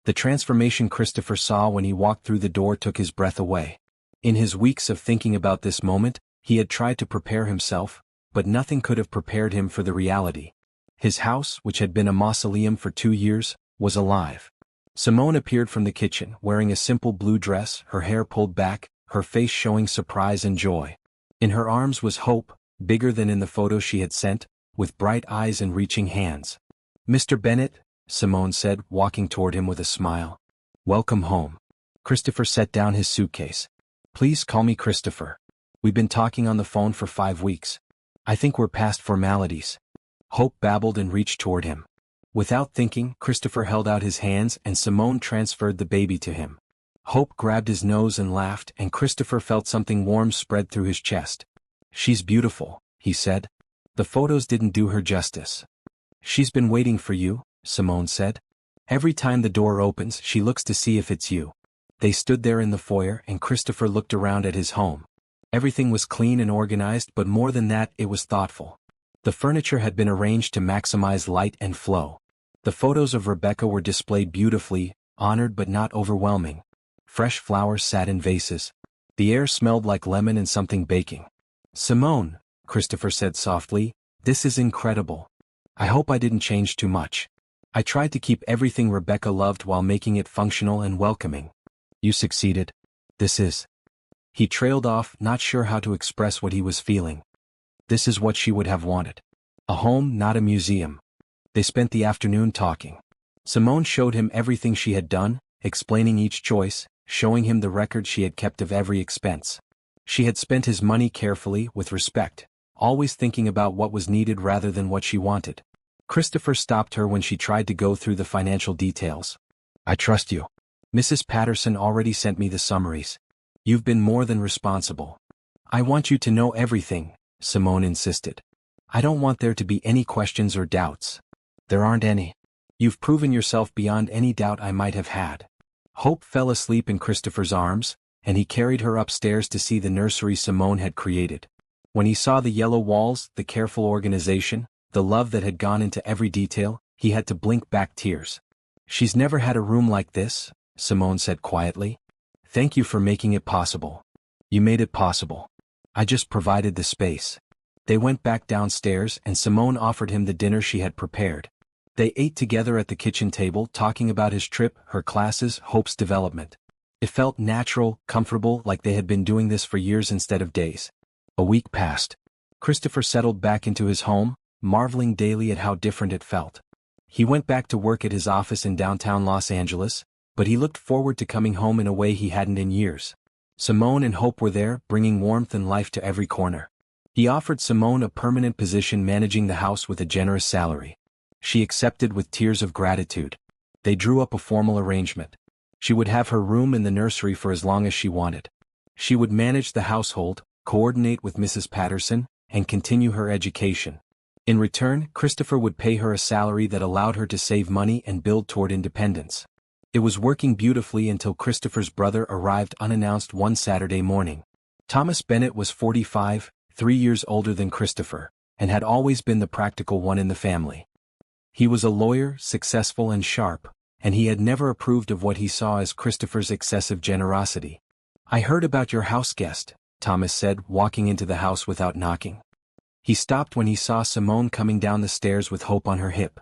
The transformation Christopher saw when he walked through the door took his breath away. In his weeks of thinking about this moment, he had tried to prepare himself, but nothing could have prepared him for the reality. His house, which had been a mausoleum for 2 years, was alive. Simone appeared from the kitchen, wearing a simple blue dress, her hair pulled back, her face showing surprise and joy. In her arms was Hope, bigger than in the photos she had sent, with bright eyes and reaching hands. "Mr. Bennett," Simone said, walking toward him with a smile. "Welcome home." Christopher set down his suitcase. "Please call me Christopher. We've been talking on the phone for 5 weeks. I think we're past formalities." Hope babbled and reached toward him. Without thinking, Christopher held out his hands and Simone transferred the baby to him. Hope grabbed his nose and laughed, and Christopher felt something warm spread through his chest. "She's beautiful," he said. "The photos didn't do her justice." "She's been waiting for you," Simone said. "Every time the door opens, she looks to see if it's you." They stood there in the foyer, and Christopher looked around at his home. Everything was clean and organized, but more than that, it was thoughtful. The furniture had been arranged to maximize light and flow. The photos of Rebecca were displayed beautifully, honored but not overwhelming. Fresh flowers sat in vases. The air smelled like lemon and something baking. "Simone," Christopher said softly, "this is incredible. I hope I didn't change too much. I tried to keep everything Rebecca loved while making it functional and welcoming." "You succeeded. This is..." He trailed off, not sure how to express what he was feeling. This is what she would have wanted. A home, not a museum. They spent the afternoon talking. Simone showed him everything she had done, explaining each choice, showing him the record she had kept of every expense. She had spent his money carefully, with respect, always thinking about what was needed rather than what she wanted. Christopher stopped her when she tried to go through the financial details. "I trust you. Mrs. Patterson already sent me the summaries. You've been more than responsible." "I want you to know everything," Simone insisted. "I don't want there to be any questions or doubts." There aren't any. You've proven yourself beyond any doubt I might have had. Hope fell asleep in Christopher's arms, and he carried her upstairs to see the nursery Simone had created. When he saw the yellow walls, the careful organization, the love that had gone into every detail, he had to blink back tears. She's never had a room like this, Simone said quietly. Thank you for making it possible. You made it possible. I just provided the space. They went back downstairs and Simone offered him the dinner she had prepared. They ate together at the kitchen table, talking about his trip, her classes, Hope's development. It felt natural, comfortable, like they had been doing this for years instead of days. A week passed. Christopher settled back into his home, marveling daily at how different it felt. He went back to work at his office in downtown Los Angeles, but he looked forward to coming home in a way he hadn't in years. Simone and Hope were there, bringing warmth and life to every corner. He offered Simone a permanent position managing the house with a generous salary. She accepted with tears of gratitude. They drew up a formal arrangement. She would have her room in the nursery for as long as she wanted. She would manage the household, coordinate with Mrs. Patterson, and continue her education. In return, Christopher would pay her a salary that allowed her to save money and build toward independence. It was working beautifully until Christopher's brother arrived unannounced one Saturday morning. Thomas Bennett was 45, 3 years older than Christopher, and had always been the practical one in the family. He was a lawyer, successful and sharp, and he had never approved of what he saw as Christopher's excessive generosity. I heard about your house guest, Thomas said, walking into the house without knocking. He stopped when he saw Simone coming down the stairs with Hope on her hip.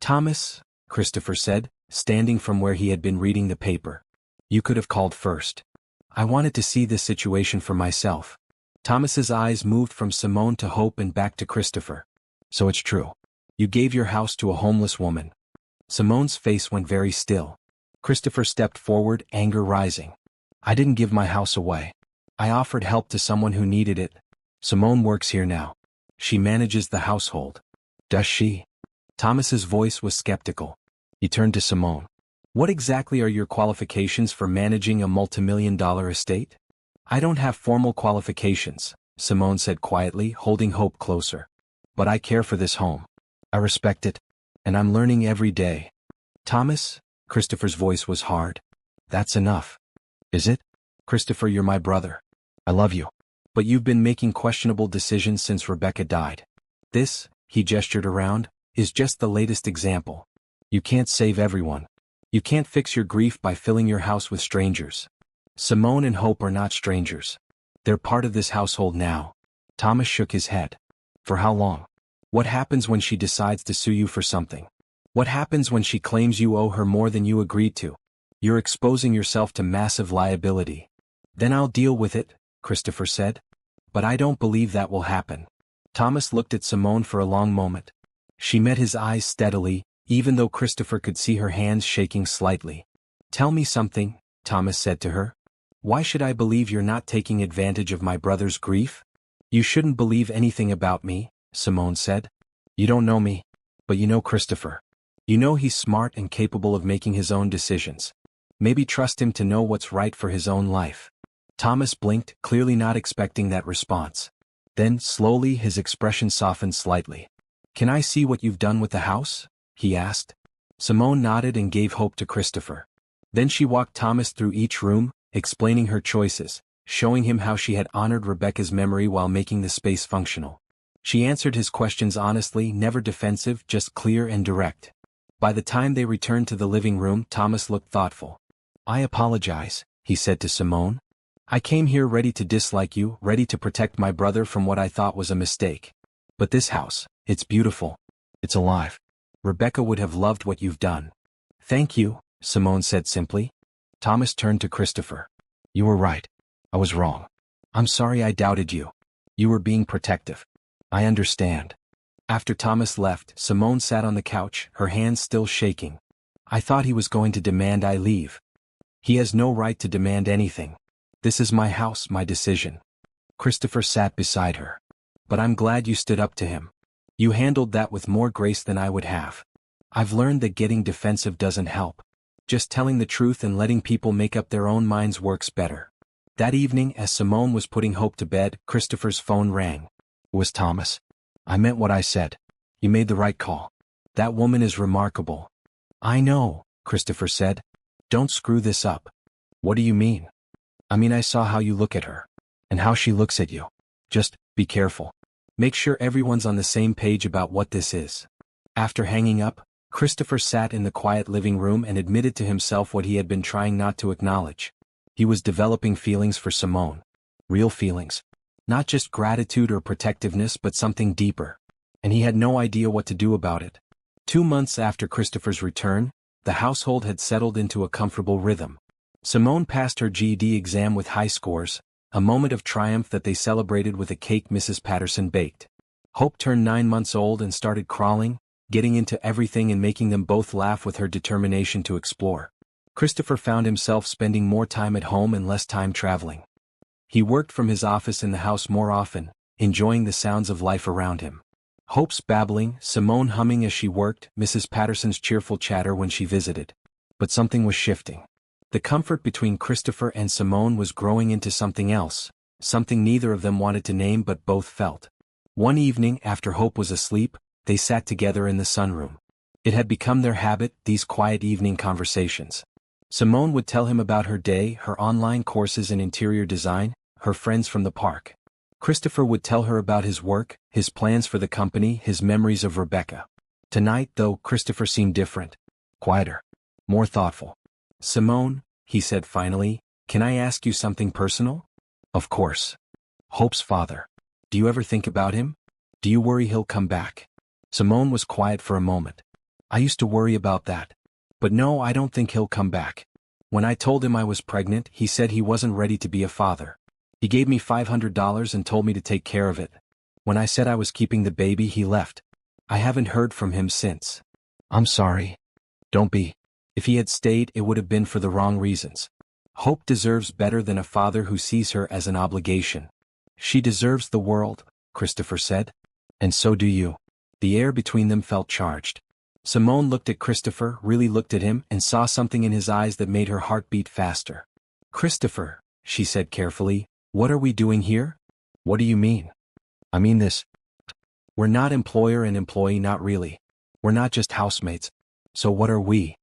Thomas, Christopher said, standing from where he had been reading the paper. You could have called first. I wanted to see this situation for myself. Thomas's eyes moved from Simone to Hope and back to Christopher. So it's true. You gave your house to a homeless woman. Simone's face went very still. Christopher stepped forward, anger rising. I didn't give my house away. I offered help to someone who needed it. Simone works here now. She manages the household. Does she? Thomas's voice was skeptical. He turned to Simone. What exactly are your qualifications for managing a multimillion-dollar estate? I don't have formal qualifications, Simone said quietly, holding Hope closer. But I care for this home. I respect it, and I'm learning every day. Thomas, Christopher's voice was hard. That's enough. Is it? Christopher, you're my brother. I love you. But you've been making questionable decisions since Rebecca died. This, he gestured around, is just the latest example. You can't save everyone. You can't fix your grief by filling your house with strangers. Simone and Hope are not strangers. They're part of this household now. Thomas shook his head. For how long? What happens when she decides to sue you for something? What happens when she claims you owe her more than you agreed to? You're exposing yourself to massive liability. Then I'll deal with it, Christopher said. But I don't believe that will happen. Thomas looked at Simone for a long moment. She met his eyes steadily, even though Christopher could see her hands shaking slightly. Tell me something, Thomas said to her. Why should I believe you're not taking advantage of my brother's grief? You shouldn't believe anything about me, Simone said. You don't know me, but you know Christopher. You know he's smart and capable of making his own decisions. Maybe trust him to know what's right for his own life. Thomas blinked, clearly not expecting that response. Then, slowly, his expression softened slightly. Can I see what you've done with the house? He asked. Simone nodded and gave Hope to Christopher. Then she walked Thomas through each room, explaining her choices, showing him how she had honored Rebecca's memory while making the space functional. She answered his questions honestly, never defensive, just clear and direct. By the time they returned to the living room, Thomas looked thoughtful. I apologize, he said to Simone. I came here ready to dislike you, ready to protect my brother from what I thought was a mistake. But this house, it's beautiful. It's alive. Rebecca would have loved what you've done. Thank you, Simone said simply. Thomas turned to Christopher. You were right. I was wrong. I'm sorry I doubted you. You were being protective. I understand. After Thomas left, Simone sat on the couch, her hands still shaking. I thought he was going to demand I leave. He has no right to demand anything. This is my house, my decision. Christopher sat beside her. But I'm glad you stood up to him. You handled that with more grace than I would have. I've learned that getting defensive doesn't help. Just telling the truth and letting people make up their own minds works better. That evening, as Simone was putting Hope to bed, Christopher's phone rang. It was Thomas. I meant what I said. You made the right call. That woman is remarkable. I know, Christopher said. Don't screw this up. What do you mean? I saw how you look at her. And how she looks at you. Just, be careful. Make sure everyone's on the same page about what this is. After hanging up, Christopher sat in the quiet living room and admitted to himself what he had been trying not to acknowledge. He was developing feelings for Simone. Real feelings. Not just gratitude or protectiveness but something deeper. And he had no idea what to do about it. 2 months after Christopher's return, the household had settled into a comfortable rhythm. Simone passed her GED exam with high scores, a moment of triumph that they celebrated with a cake Mrs. Patterson baked. Hope turned 9 months old and started crawling, getting into everything and making them both laugh with her determination to explore. Christopher found himself spending more time at home and less time traveling. He worked from his office in the house more often, enjoying the sounds of life around him. Hope's babbling, Simone humming as she worked, Mrs. Patterson's cheerful chatter when she visited. But something was shifting. The comfort between Christopher and Simone was growing into something else, something neither of them wanted to name but both felt. One evening after Hope was asleep, they sat together in the sunroom. It had become their habit, these quiet evening conversations. Simone would tell him about her day, her online courses in interior design, her friends from the park. Christopher would tell her about his work, his plans for the company, his memories of Rebecca. Tonight, though, Christopher seemed different. Quieter. More thoughtful. Simone, he said finally, can I ask you something personal? Of course. Hope's father. Do you ever think about him? Do you worry he'll come back? Simone was quiet for a moment. I used to worry about that. But no, I don't think he'll come back. When I told him I was pregnant, he said he wasn't ready to be a father. He gave me $500 and told me to take care of it. When I said I was keeping the baby, he left. I haven't heard from him since. I'm sorry. Don't be. If he had stayed, it would have been for the wrong reasons. Hope deserves better than a father who sees her as an obligation. She deserves the world, Christopher said. And so do you. The air between them felt charged. Simone looked at Christopher, really looked at him, and saw something in his eyes that made her heart beat faster. Christopher, she said carefully, what are we doing here? What do you mean? I mean this. We're not employer and employee, not really. We're not just housemates. So what are we?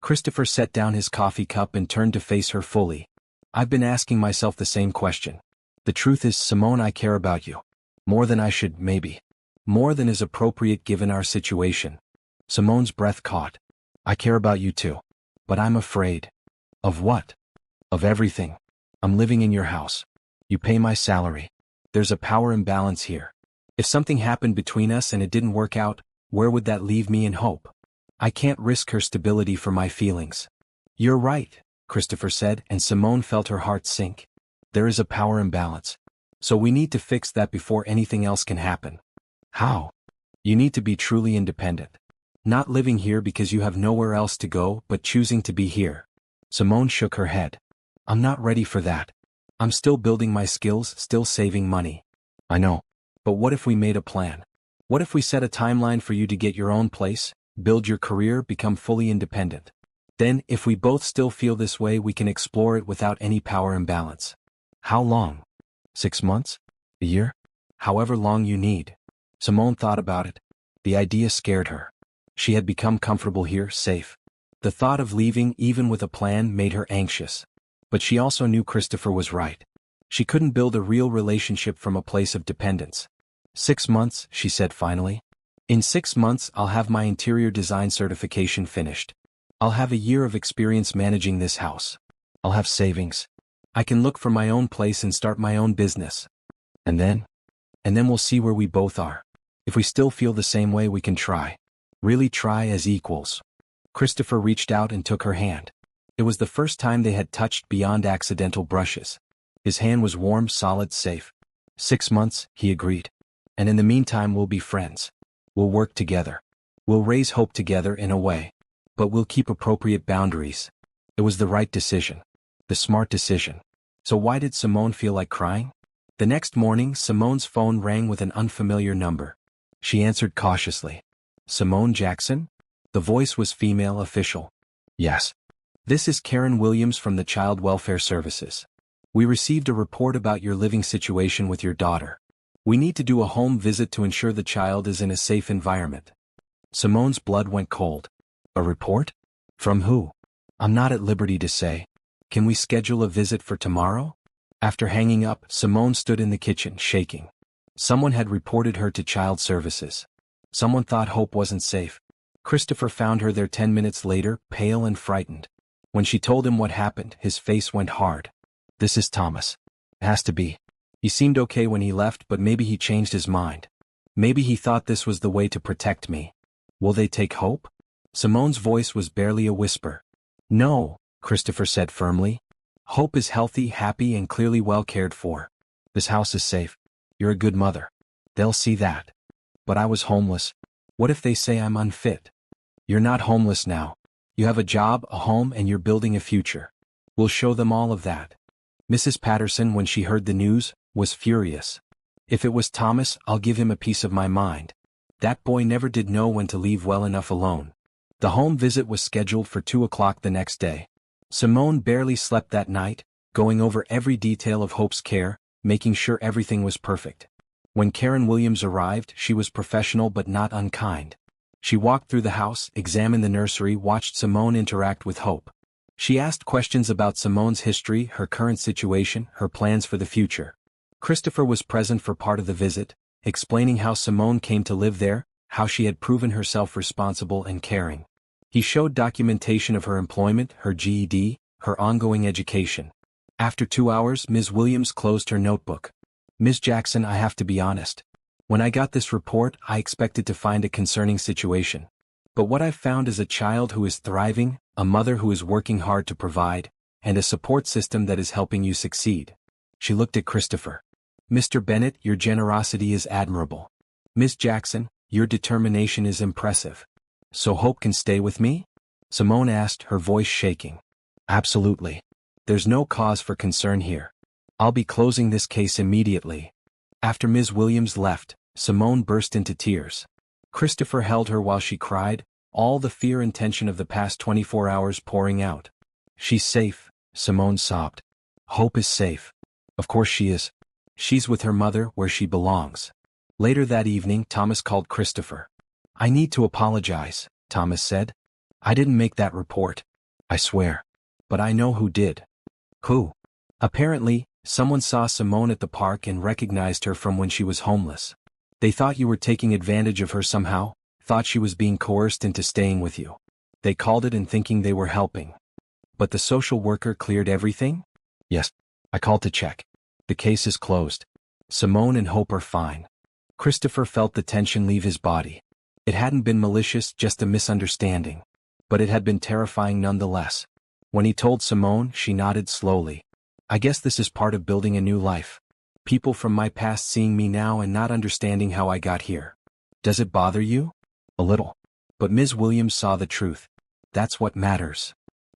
Christopher set down his coffee cup and turned to face her fully. I've been asking myself the same question. The truth is, Simone, I care about you. More than I should, maybe. More than is appropriate given our situation. Simone's breath caught. I care about you too. But I'm afraid. Of what? Of everything. I'm living in your house. You pay my salary. There's a power imbalance here. If something happened between us and it didn't work out, where would that leave me and Hope? I can't risk her stability for my feelings. You're right, Christopher said, and Simone felt her heart sink. There is a power imbalance. So we need to fix that before anything else can happen. How? You need to be truly independent. Not living here because you have nowhere else to go, but choosing to be here. Simone shook her head. I'm not ready for that. I'm still building my skills, still saving money. I know. But what if we made a plan? What if we set a timeline for you to get your own place, build your career, become fully independent? Then, if we both still feel this way, we can explore it without any power imbalance. How long? 6 months? A year? However long you need. Simone thought about it. The idea scared her. She had become comfortable here, safe. The thought of leaving, even with a plan, made her anxious. But she also knew Christopher was right. She couldn't build a real relationship from a place of dependence. 6 months, she said finally. In 6 months, I'll have my interior design certification finished. I'll have a year of experience managing this house. I'll have savings. I can look for my own place and start my own business. And then we'll see where we both are. If we still feel the same way, we can try. Really try as equals. Christopher reached out and took her hand. It was the first time they had touched beyond accidental brushes. His hand was warm, solid, safe. 6 months, he agreed. And in the meantime, we'll be friends. We'll work together. We'll raise Hope together in a way. But we'll keep appropriate boundaries. It was the right decision. The smart decision. So why did Simone feel like crying? The next morning, Simone's phone rang with an unfamiliar number. She answered cautiously. Simone Jackson? The voice was female, official. Yes. This is Karen Williams from the Child Welfare Services. We received a report about your living situation with your daughter. We need to do a home visit to ensure the child is in a safe environment. Simone's blood went cold. A report? From who? I'm not at liberty to say. Can we schedule a visit for tomorrow? After hanging up, Simone stood in the kitchen, shaking. Someone had reported her to child services. Someone thought Hope wasn't safe. Christopher found her there 10 minutes later, pale and frightened. When she told him what happened, his face went hard. This is Thomas. It has to be. He seemed okay when he left, but maybe he changed his mind. Maybe he thought this was the way to protect me. Will they take Hope? Simone's voice was barely a whisper. No, Christopher said firmly. Hope is healthy, happy, and clearly well cared for. This house is safe. You're a good mother. They'll see that. But I was homeless. What if they say I'm unfit? You're not homeless now. You have a job, a home, and you're building a future. We'll show them all of that. Mrs. Patterson, when she heard the news, was furious. If it was Thomas, I'll give him a piece of my mind. That boy never did know when to leave well enough alone. The home visit was scheduled for 2 o'clock the next day. Simone barely slept that night, going over every detail of Hope's care, making sure everything was perfect. When Karen Williams arrived, she was professional but not unkind. She walked through the house, examined the nursery, watched Simone interact with Hope. She asked questions about Simone's history, her current situation, her plans for the future. Christopher was present for part of the visit, explaining how Simone came to live there, how she had proven herself responsible and caring. He showed documentation of her employment, her GED, her ongoing education. After 2 hours, Ms. Williams closed her notebook. Ms. Jackson, I have to be honest. When I got this report, I expected to find a concerning situation. But what I've found is a child who is thriving, a mother who is working hard to provide, and a support system that is helping you succeed. She looked at Christopher. Mr. Bennett, your generosity is admirable. Ms. Jackson, your determination is impressive. So Hope can stay with me? Simone asked, her voice shaking. Absolutely. There's no cause for concern here. I'll be closing this case immediately. After Ms. Williams left, Simone burst into tears. Christopher held her while she cried, all the fear and tension of the past 24 hours pouring out. She's safe, Simone sobbed. Hope is safe. Of course she is. She's with her mother where she belongs. Later that evening, Thomas called Christopher. I need to apologize, Thomas said. I didn't make that report. I swear. But I know who did. Who? Apparently, someone saw Simone at the park and recognized her from when she was homeless. They thought you were taking advantage of her somehow, thought she was being coerced into staying with you. They called it in thinking they were helping. But the social worker cleared everything? Yes. I called to check. The case is closed. Simone and Hope are fine. Christopher felt the tension leave his body. It hadn't been malicious, just a misunderstanding. But it had been terrifying nonetheless. When he told Simone, she nodded slowly. I guess this is part of building a new life. People from my past seeing me now and not understanding how I got here. Does it bother you? A little. But Ms. Williams saw the truth. That's what matters.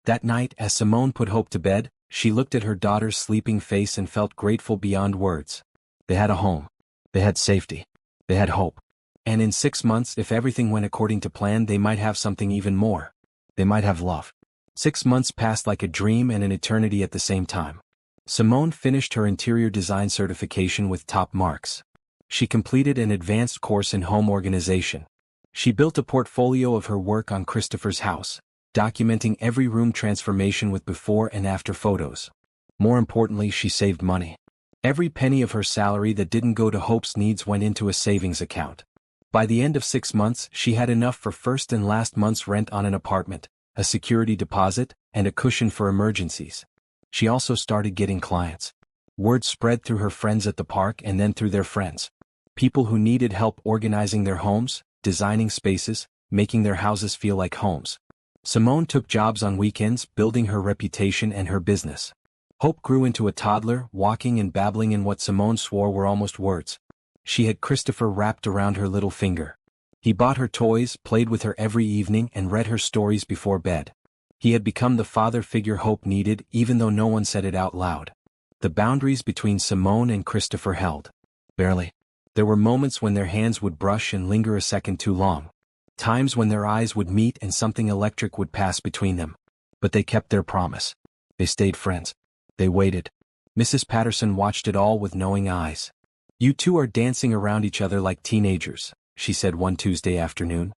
That night, as Simone put Hope to bed, she looked at her daughter's sleeping face and felt grateful beyond words. They had a home. They had safety. They had hope. And in 6 months, if everything went according to plan, they might have something even more. They might have love. 6 months passed like a dream and an eternity at the same time. Simone finished her interior design certification with top marks. She completed an advanced course in home organization. She built a portfolio of her work on Christopher's house, documenting every room transformation with before and after photos. More importantly, she saved money. Every penny of her salary that didn't go to Hope's needs went into a savings account. By the end of 6 months, she had enough for first and last month's rent on an apartment, a security deposit, and a cushion for emergencies. She also started getting clients. Word spread through her friends at the park and then through their friends. People who needed help organizing their homes, designing spaces, making their houses feel like homes. Simone took jobs on weekends, building her reputation and her business. Hope grew into a toddler, walking and babbling in what Simone swore were almost words. She had Christopher wrapped around her little finger. He bought her toys, played with her every evening, and read her stories before bed. He had become the father figure Hope needed, even though no one said it out loud. The boundaries between Simone and Christopher held. Barely. There were moments when their hands would brush and linger a second too long. Times when their eyes would meet and something electric would pass between them. But they kept their promise. They stayed friends. They waited. Mrs. Patterson watched it all with knowing eyes. You two are dancing around each other like teenagers, she said one Tuesday afternoon.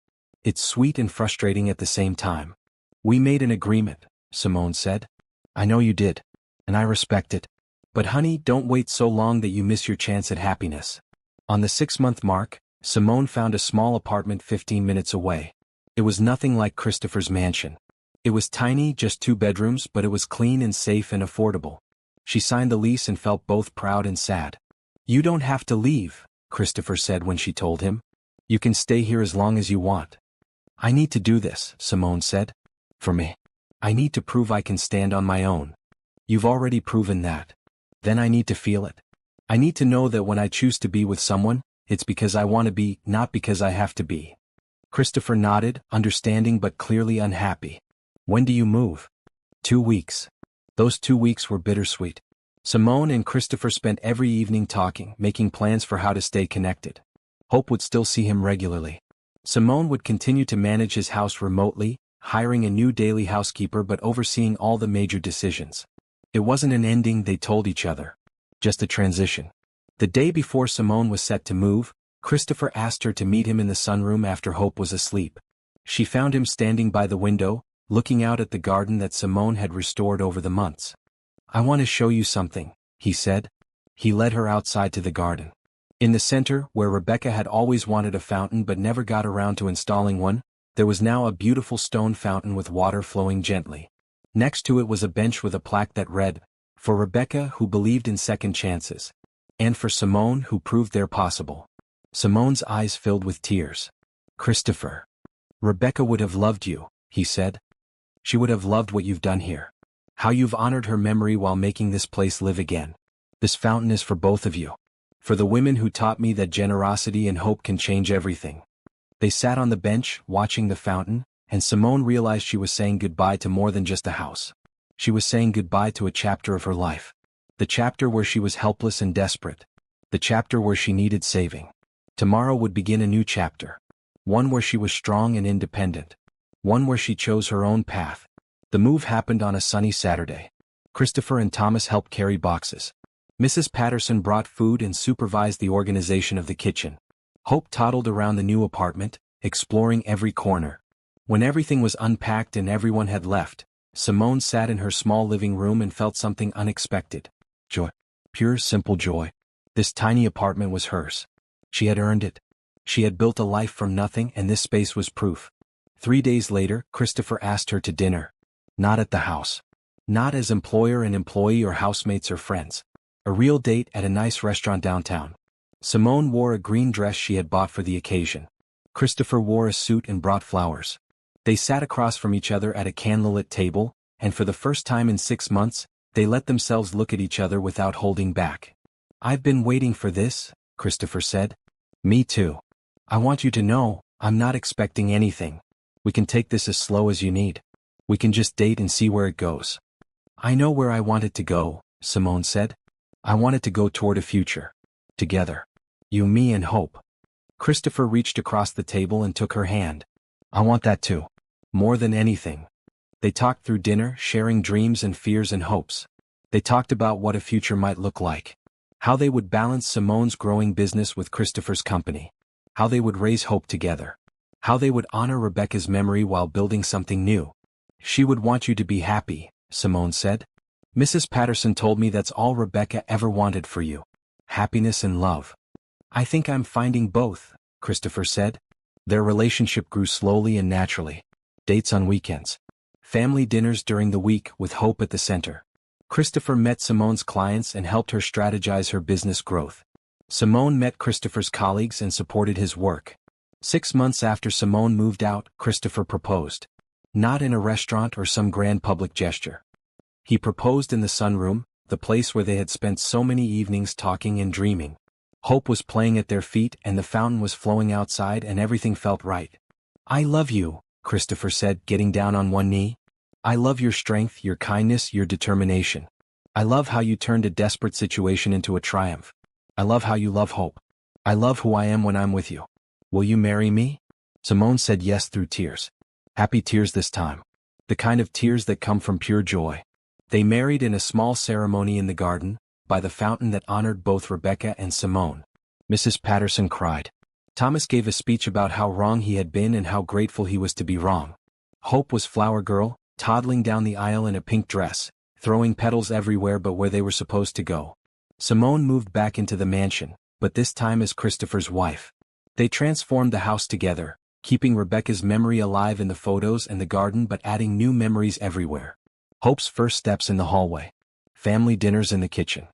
It's sweet and frustrating at the same time. We made an agreement, Simone said. I know you did. And I respect it. But honey, don't wait so long that you miss your chance at happiness. On the 6-month mark, Simone found a small apartment 15 minutes away. It was nothing like Christopher's mansion. It was tiny, just 2 bedrooms, but it was clean and safe and affordable. She signed the lease and felt both proud and sad. You don't have to leave, Christopher said when she told him. You can stay here as long as you want. I need to do this, Simone said. For me. I need to prove I can stand on my own. You've already proven that. Then I need to feel it. I need to know that when I choose to be with someone, it's because I want to be, not because I have to be. Christopher nodded, understanding but clearly unhappy. When do you move? 2 weeks. Those 2 weeks were bittersweet. Simone and Christopher spent every evening talking, making plans for how to stay connected. Hope would still see him regularly. Simone would continue to manage his house remotely, hiring a new daily housekeeper but overseeing all the major decisions. It wasn't an ending, they told each other. Just a transition. The day before Simone was set to move, Christopher asked her to meet him in the sunroom after Hope was asleep. She found him standing by the window, looking out at the garden that Simone had restored over the months. I want to show you something, he said. He led her outside to the garden. In the center, where Rebecca had always wanted a fountain but never got around to installing one, there was now a beautiful stone fountain with water flowing gently. Next to it was a bench with a plaque that read, "For Rebecca, who believed in second chances. And for Simone, who proved they're possible." Simone's eyes filled with tears. Christopher. Rebecca would have loved you, he said. She would have loved what you've done here. How you've honored her memory while making this place live again. This fountain is for both of you. For the women who taught me that generosity and hope can change everything. They sat on the bench, watching the fountain, and Simone realized she was saying goodbye to more than just a house. She was saying goodbye to a chapter of her life. The chapter where she was helpless and desperate. The chapter where she needed saving. Tomorrow would begin a new chapter. One where she was strong and independent. One where she chose her own path. The move happened on a sunny Saturday. Christopher and Thomas helped carry boxes. Mrs. Patterson brought food and supervised the organization of the kitchen. Hope toddled around the new apartment, exploring every corner. When everything was unpacked and everyone had left, Simone sat in her small living room and felt something unexpected. Joy. Pure, simple joy. This tiny apartment was hers. She had earned it. She had built a life from nothing, and this space was proof. 3 days later, Christopher asked her to dinner. Not at the house. Not as employer and employee or housemates or friends. A real date at a nice restaurant downtown. Simone wore a green dress she had bought for the occasion. Christopher wore a suit and brought flowers. They sat across from each other at a candlelit table, and for the first time in 6 months, they let themselves look at each other without holding back. I've been waiting for this, Christopher said. Me too. I want you to know, I'm not expecting anything. We can take this as slow as you need. We can just date and see where it goes. I know where I want it to go, Simone said. I want it to go toward a future. Together. You, me, and Hope. Christopher reached across the table and took her hand. I want that too. More than anything. They talked through dinner, sharing dreams and fears and hopes. They talked about what a future might look like. How they would balance Simone's growing business with Christopher's company. How they would raise Hope together. How they would honor Rebecca's memory while building something new. She would want you to be happy, Simone said. Mrs. Patterson told me that's all Rebecca ever wanted for you. Happiness and love. I think I'm finding both, Christopher said. Their relationship grew slowly and naturally. Dates on weekends. Family dinners during the week with Hope at the center. Christopher met Simone's clients and helped her strategize her business growth. Simone met Christopher's colleagues and supported his work. 6 months after Simone moved out, Christopher proposed. Not in a restaurant or some grand public gesture. He proposed in the sunroom, the place where they had spent so many evenings talking and dreaming. Hope was playing at their feet and the fountain was flowing outside and everything felt right. I love you, Christopher said, getting down on one knee. I love your strength, your kindness, your determination. I love how you turned a desperate situation into a triumph. I love how you love Hope. I love who I am when I'm with you. Will you marry me? Simone said yes through tears. Happy tears this time. The kind of tears that come from pure joy. They married in a small ceremony in the garden, by the fountain that honored both Rebecca and Simone. Mrs. Patterson cried. Thomas gave a speech about how wrong he had been and how grateful he was to be wrong. Hope was Flower Girl, toddling down the aisle in a pink dress, throwing petals everywhere but where they were supposed to go. Simone moved back into the mansion, but this time as Christopher's wife. They transformed the house together, keeping Rebecca's memory alive in the photos and the garden but adding new memories everywhere. Hope's first steps in the hallway. Family dinners in the kitchen.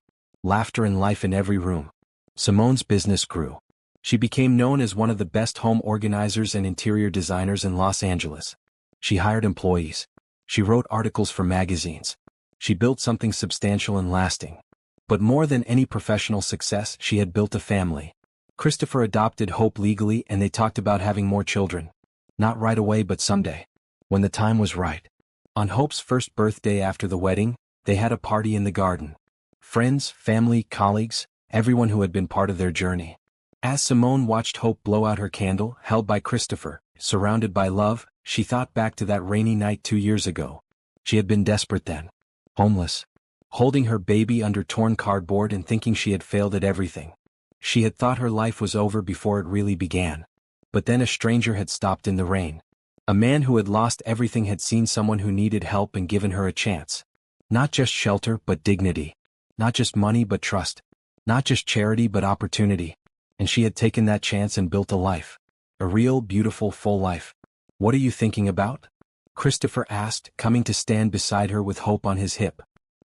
Laughter and life in every room. Simone's business grew. She became known as one of the best home organizers and interior designers in Los Angeles. She hired employees. She wrote articles for magazines. She built something substantial and lasting. But more than any professional success, she had built a family. Christopher adopted Hope legally and they talked about having more children. Not right away but someday. When the time was right. On Hope's first birthday after the wedding, they had a party in the garden. Friends, family, colleagues, everyone who had been part of their journey. As Simone watched Hope blow out her candle, held by Christopher, surrounded by love, she thought back to that rainy night 2 years ago. She had been desperate then. Homeless. Holding her baby under torn cardboard and thinking she had failed at everything. She had thought her life was over before it really began. But then a stranger had stopped in the rain. A man who had lost everything had seen someone who needed help and given her a chance. Not just shelter but dignity. Not just money but trust. Not just charity but opportunity. And she had taken that chance and built a life. A real, beautiful, full life. "What are you thinking about?" Christopher asked, coming to stand beside her with Hope on his hip.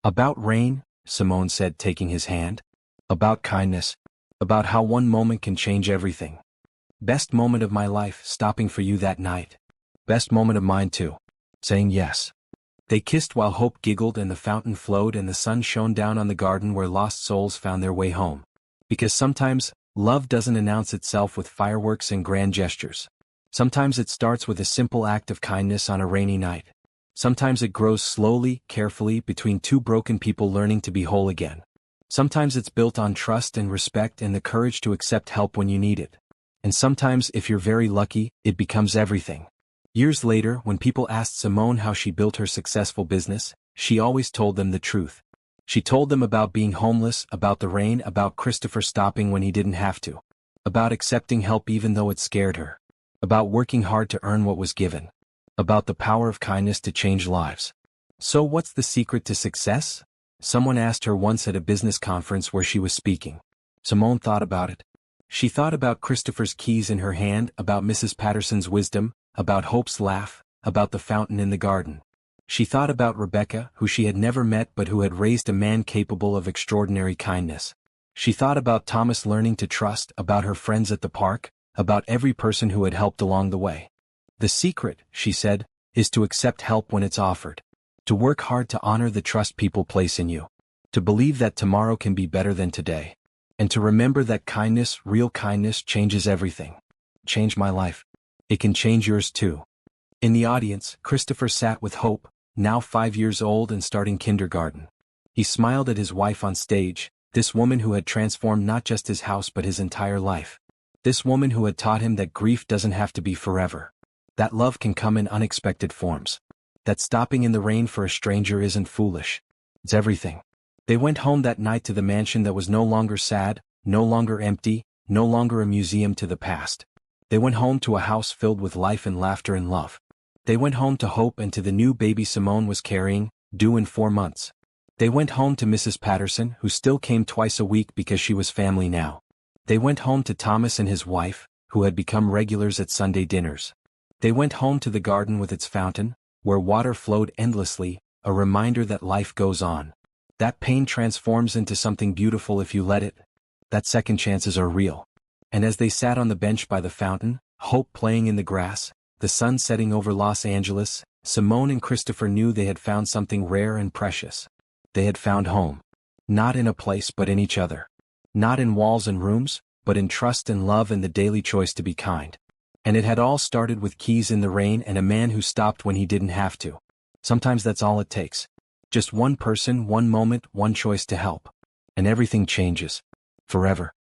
"About rain," Simone said, taking his hand. "About kindness. About how one moment can change everything. Best moment of my life, stopping for you that night. Best moment of mine too. Saying yes." They kissed while Hope giggled and the fountain flowed and the sun shone down on the garden where lost souls found their way home. Because sometimes, love doesn't announce itself with fireworks and grand gestures. Sometimes it starts with a simple act of kindness on a rainy night. Sometimes it grows slowly, carefully, between two broken people learning to be whole again. Sometimes it's built on trust and respect and the courage to accept help when you need it. And sometimes, if you're very lucky, it becomes everything. Years later, when people asked Simone how she built her successful business, she always told them the truth. She told them about being homeless, about the rain, about Christopher stopping when he didn't have to. About accepting help even though it scared her. About working hard to earn what was given. About the power of kindness to change lives. So what's the secret to success? Someone asked her once at a business conference where she was speaking. Simone thought about it. She thought about Christopher's keys in her hand, about Mrs. Patterson's wisdom, about Hope's laugh, about the fountain in the garden. She thought about Rebecca, who she had never met but who had raised a man capable of extraordinary kindness. She thought about Thomas learning to trust, about her friends at the park, about every person who had helped along the way. The secret, she said, is to accept help when it's offered. To work hard to honor the trust people place in you. To believe that tomorrow can be better than today. And to remember that kindness, real kindness, changes everything. Changed my life. It can change yours too. In the audience, Christopher sat with Hope, now 5 years old and starting kindergarten. He smiled at his wife on stage, this woman who had transformed not just his house but his entire life. This woman who had taught him that grief doesn't have to be forever. That love can come in unexpected forms. That stopping in the rain for a stranger isn't foolish. It's everything. They went home that night to the mansion that was no longer sad, no longer empty, no longer a museum to the past. They went home to a house filled with life and laughter and love. They went home to Hope and to the new baby Simone was carrying, due in 4 months. They went home to Mrs. Patterson, who still came twice a week because she was family now. They went home to Thomas and his wife, who had become regulars at Sunday dinners. They went home to the garden with its fountain, where water flowed endlessly, a reminder that life goes on. That pain transforms into something beautiful if you let it. That second chances are real. And as they sat on the bench by the fountain, Hope playing in the grass, the sun setting over Los Angeles, Simone and Christopher knew they had found something rare and precious. They had found home. Not in a place but in each other. Not in walls and rooms, but in trust and love and the daily choice to be kind. And it had all started with keys in the rain and a man who stopped when he didn't have to. Sometimes that's all it takes. Just one person, one moment, one choice to help. And everything changes. Forever.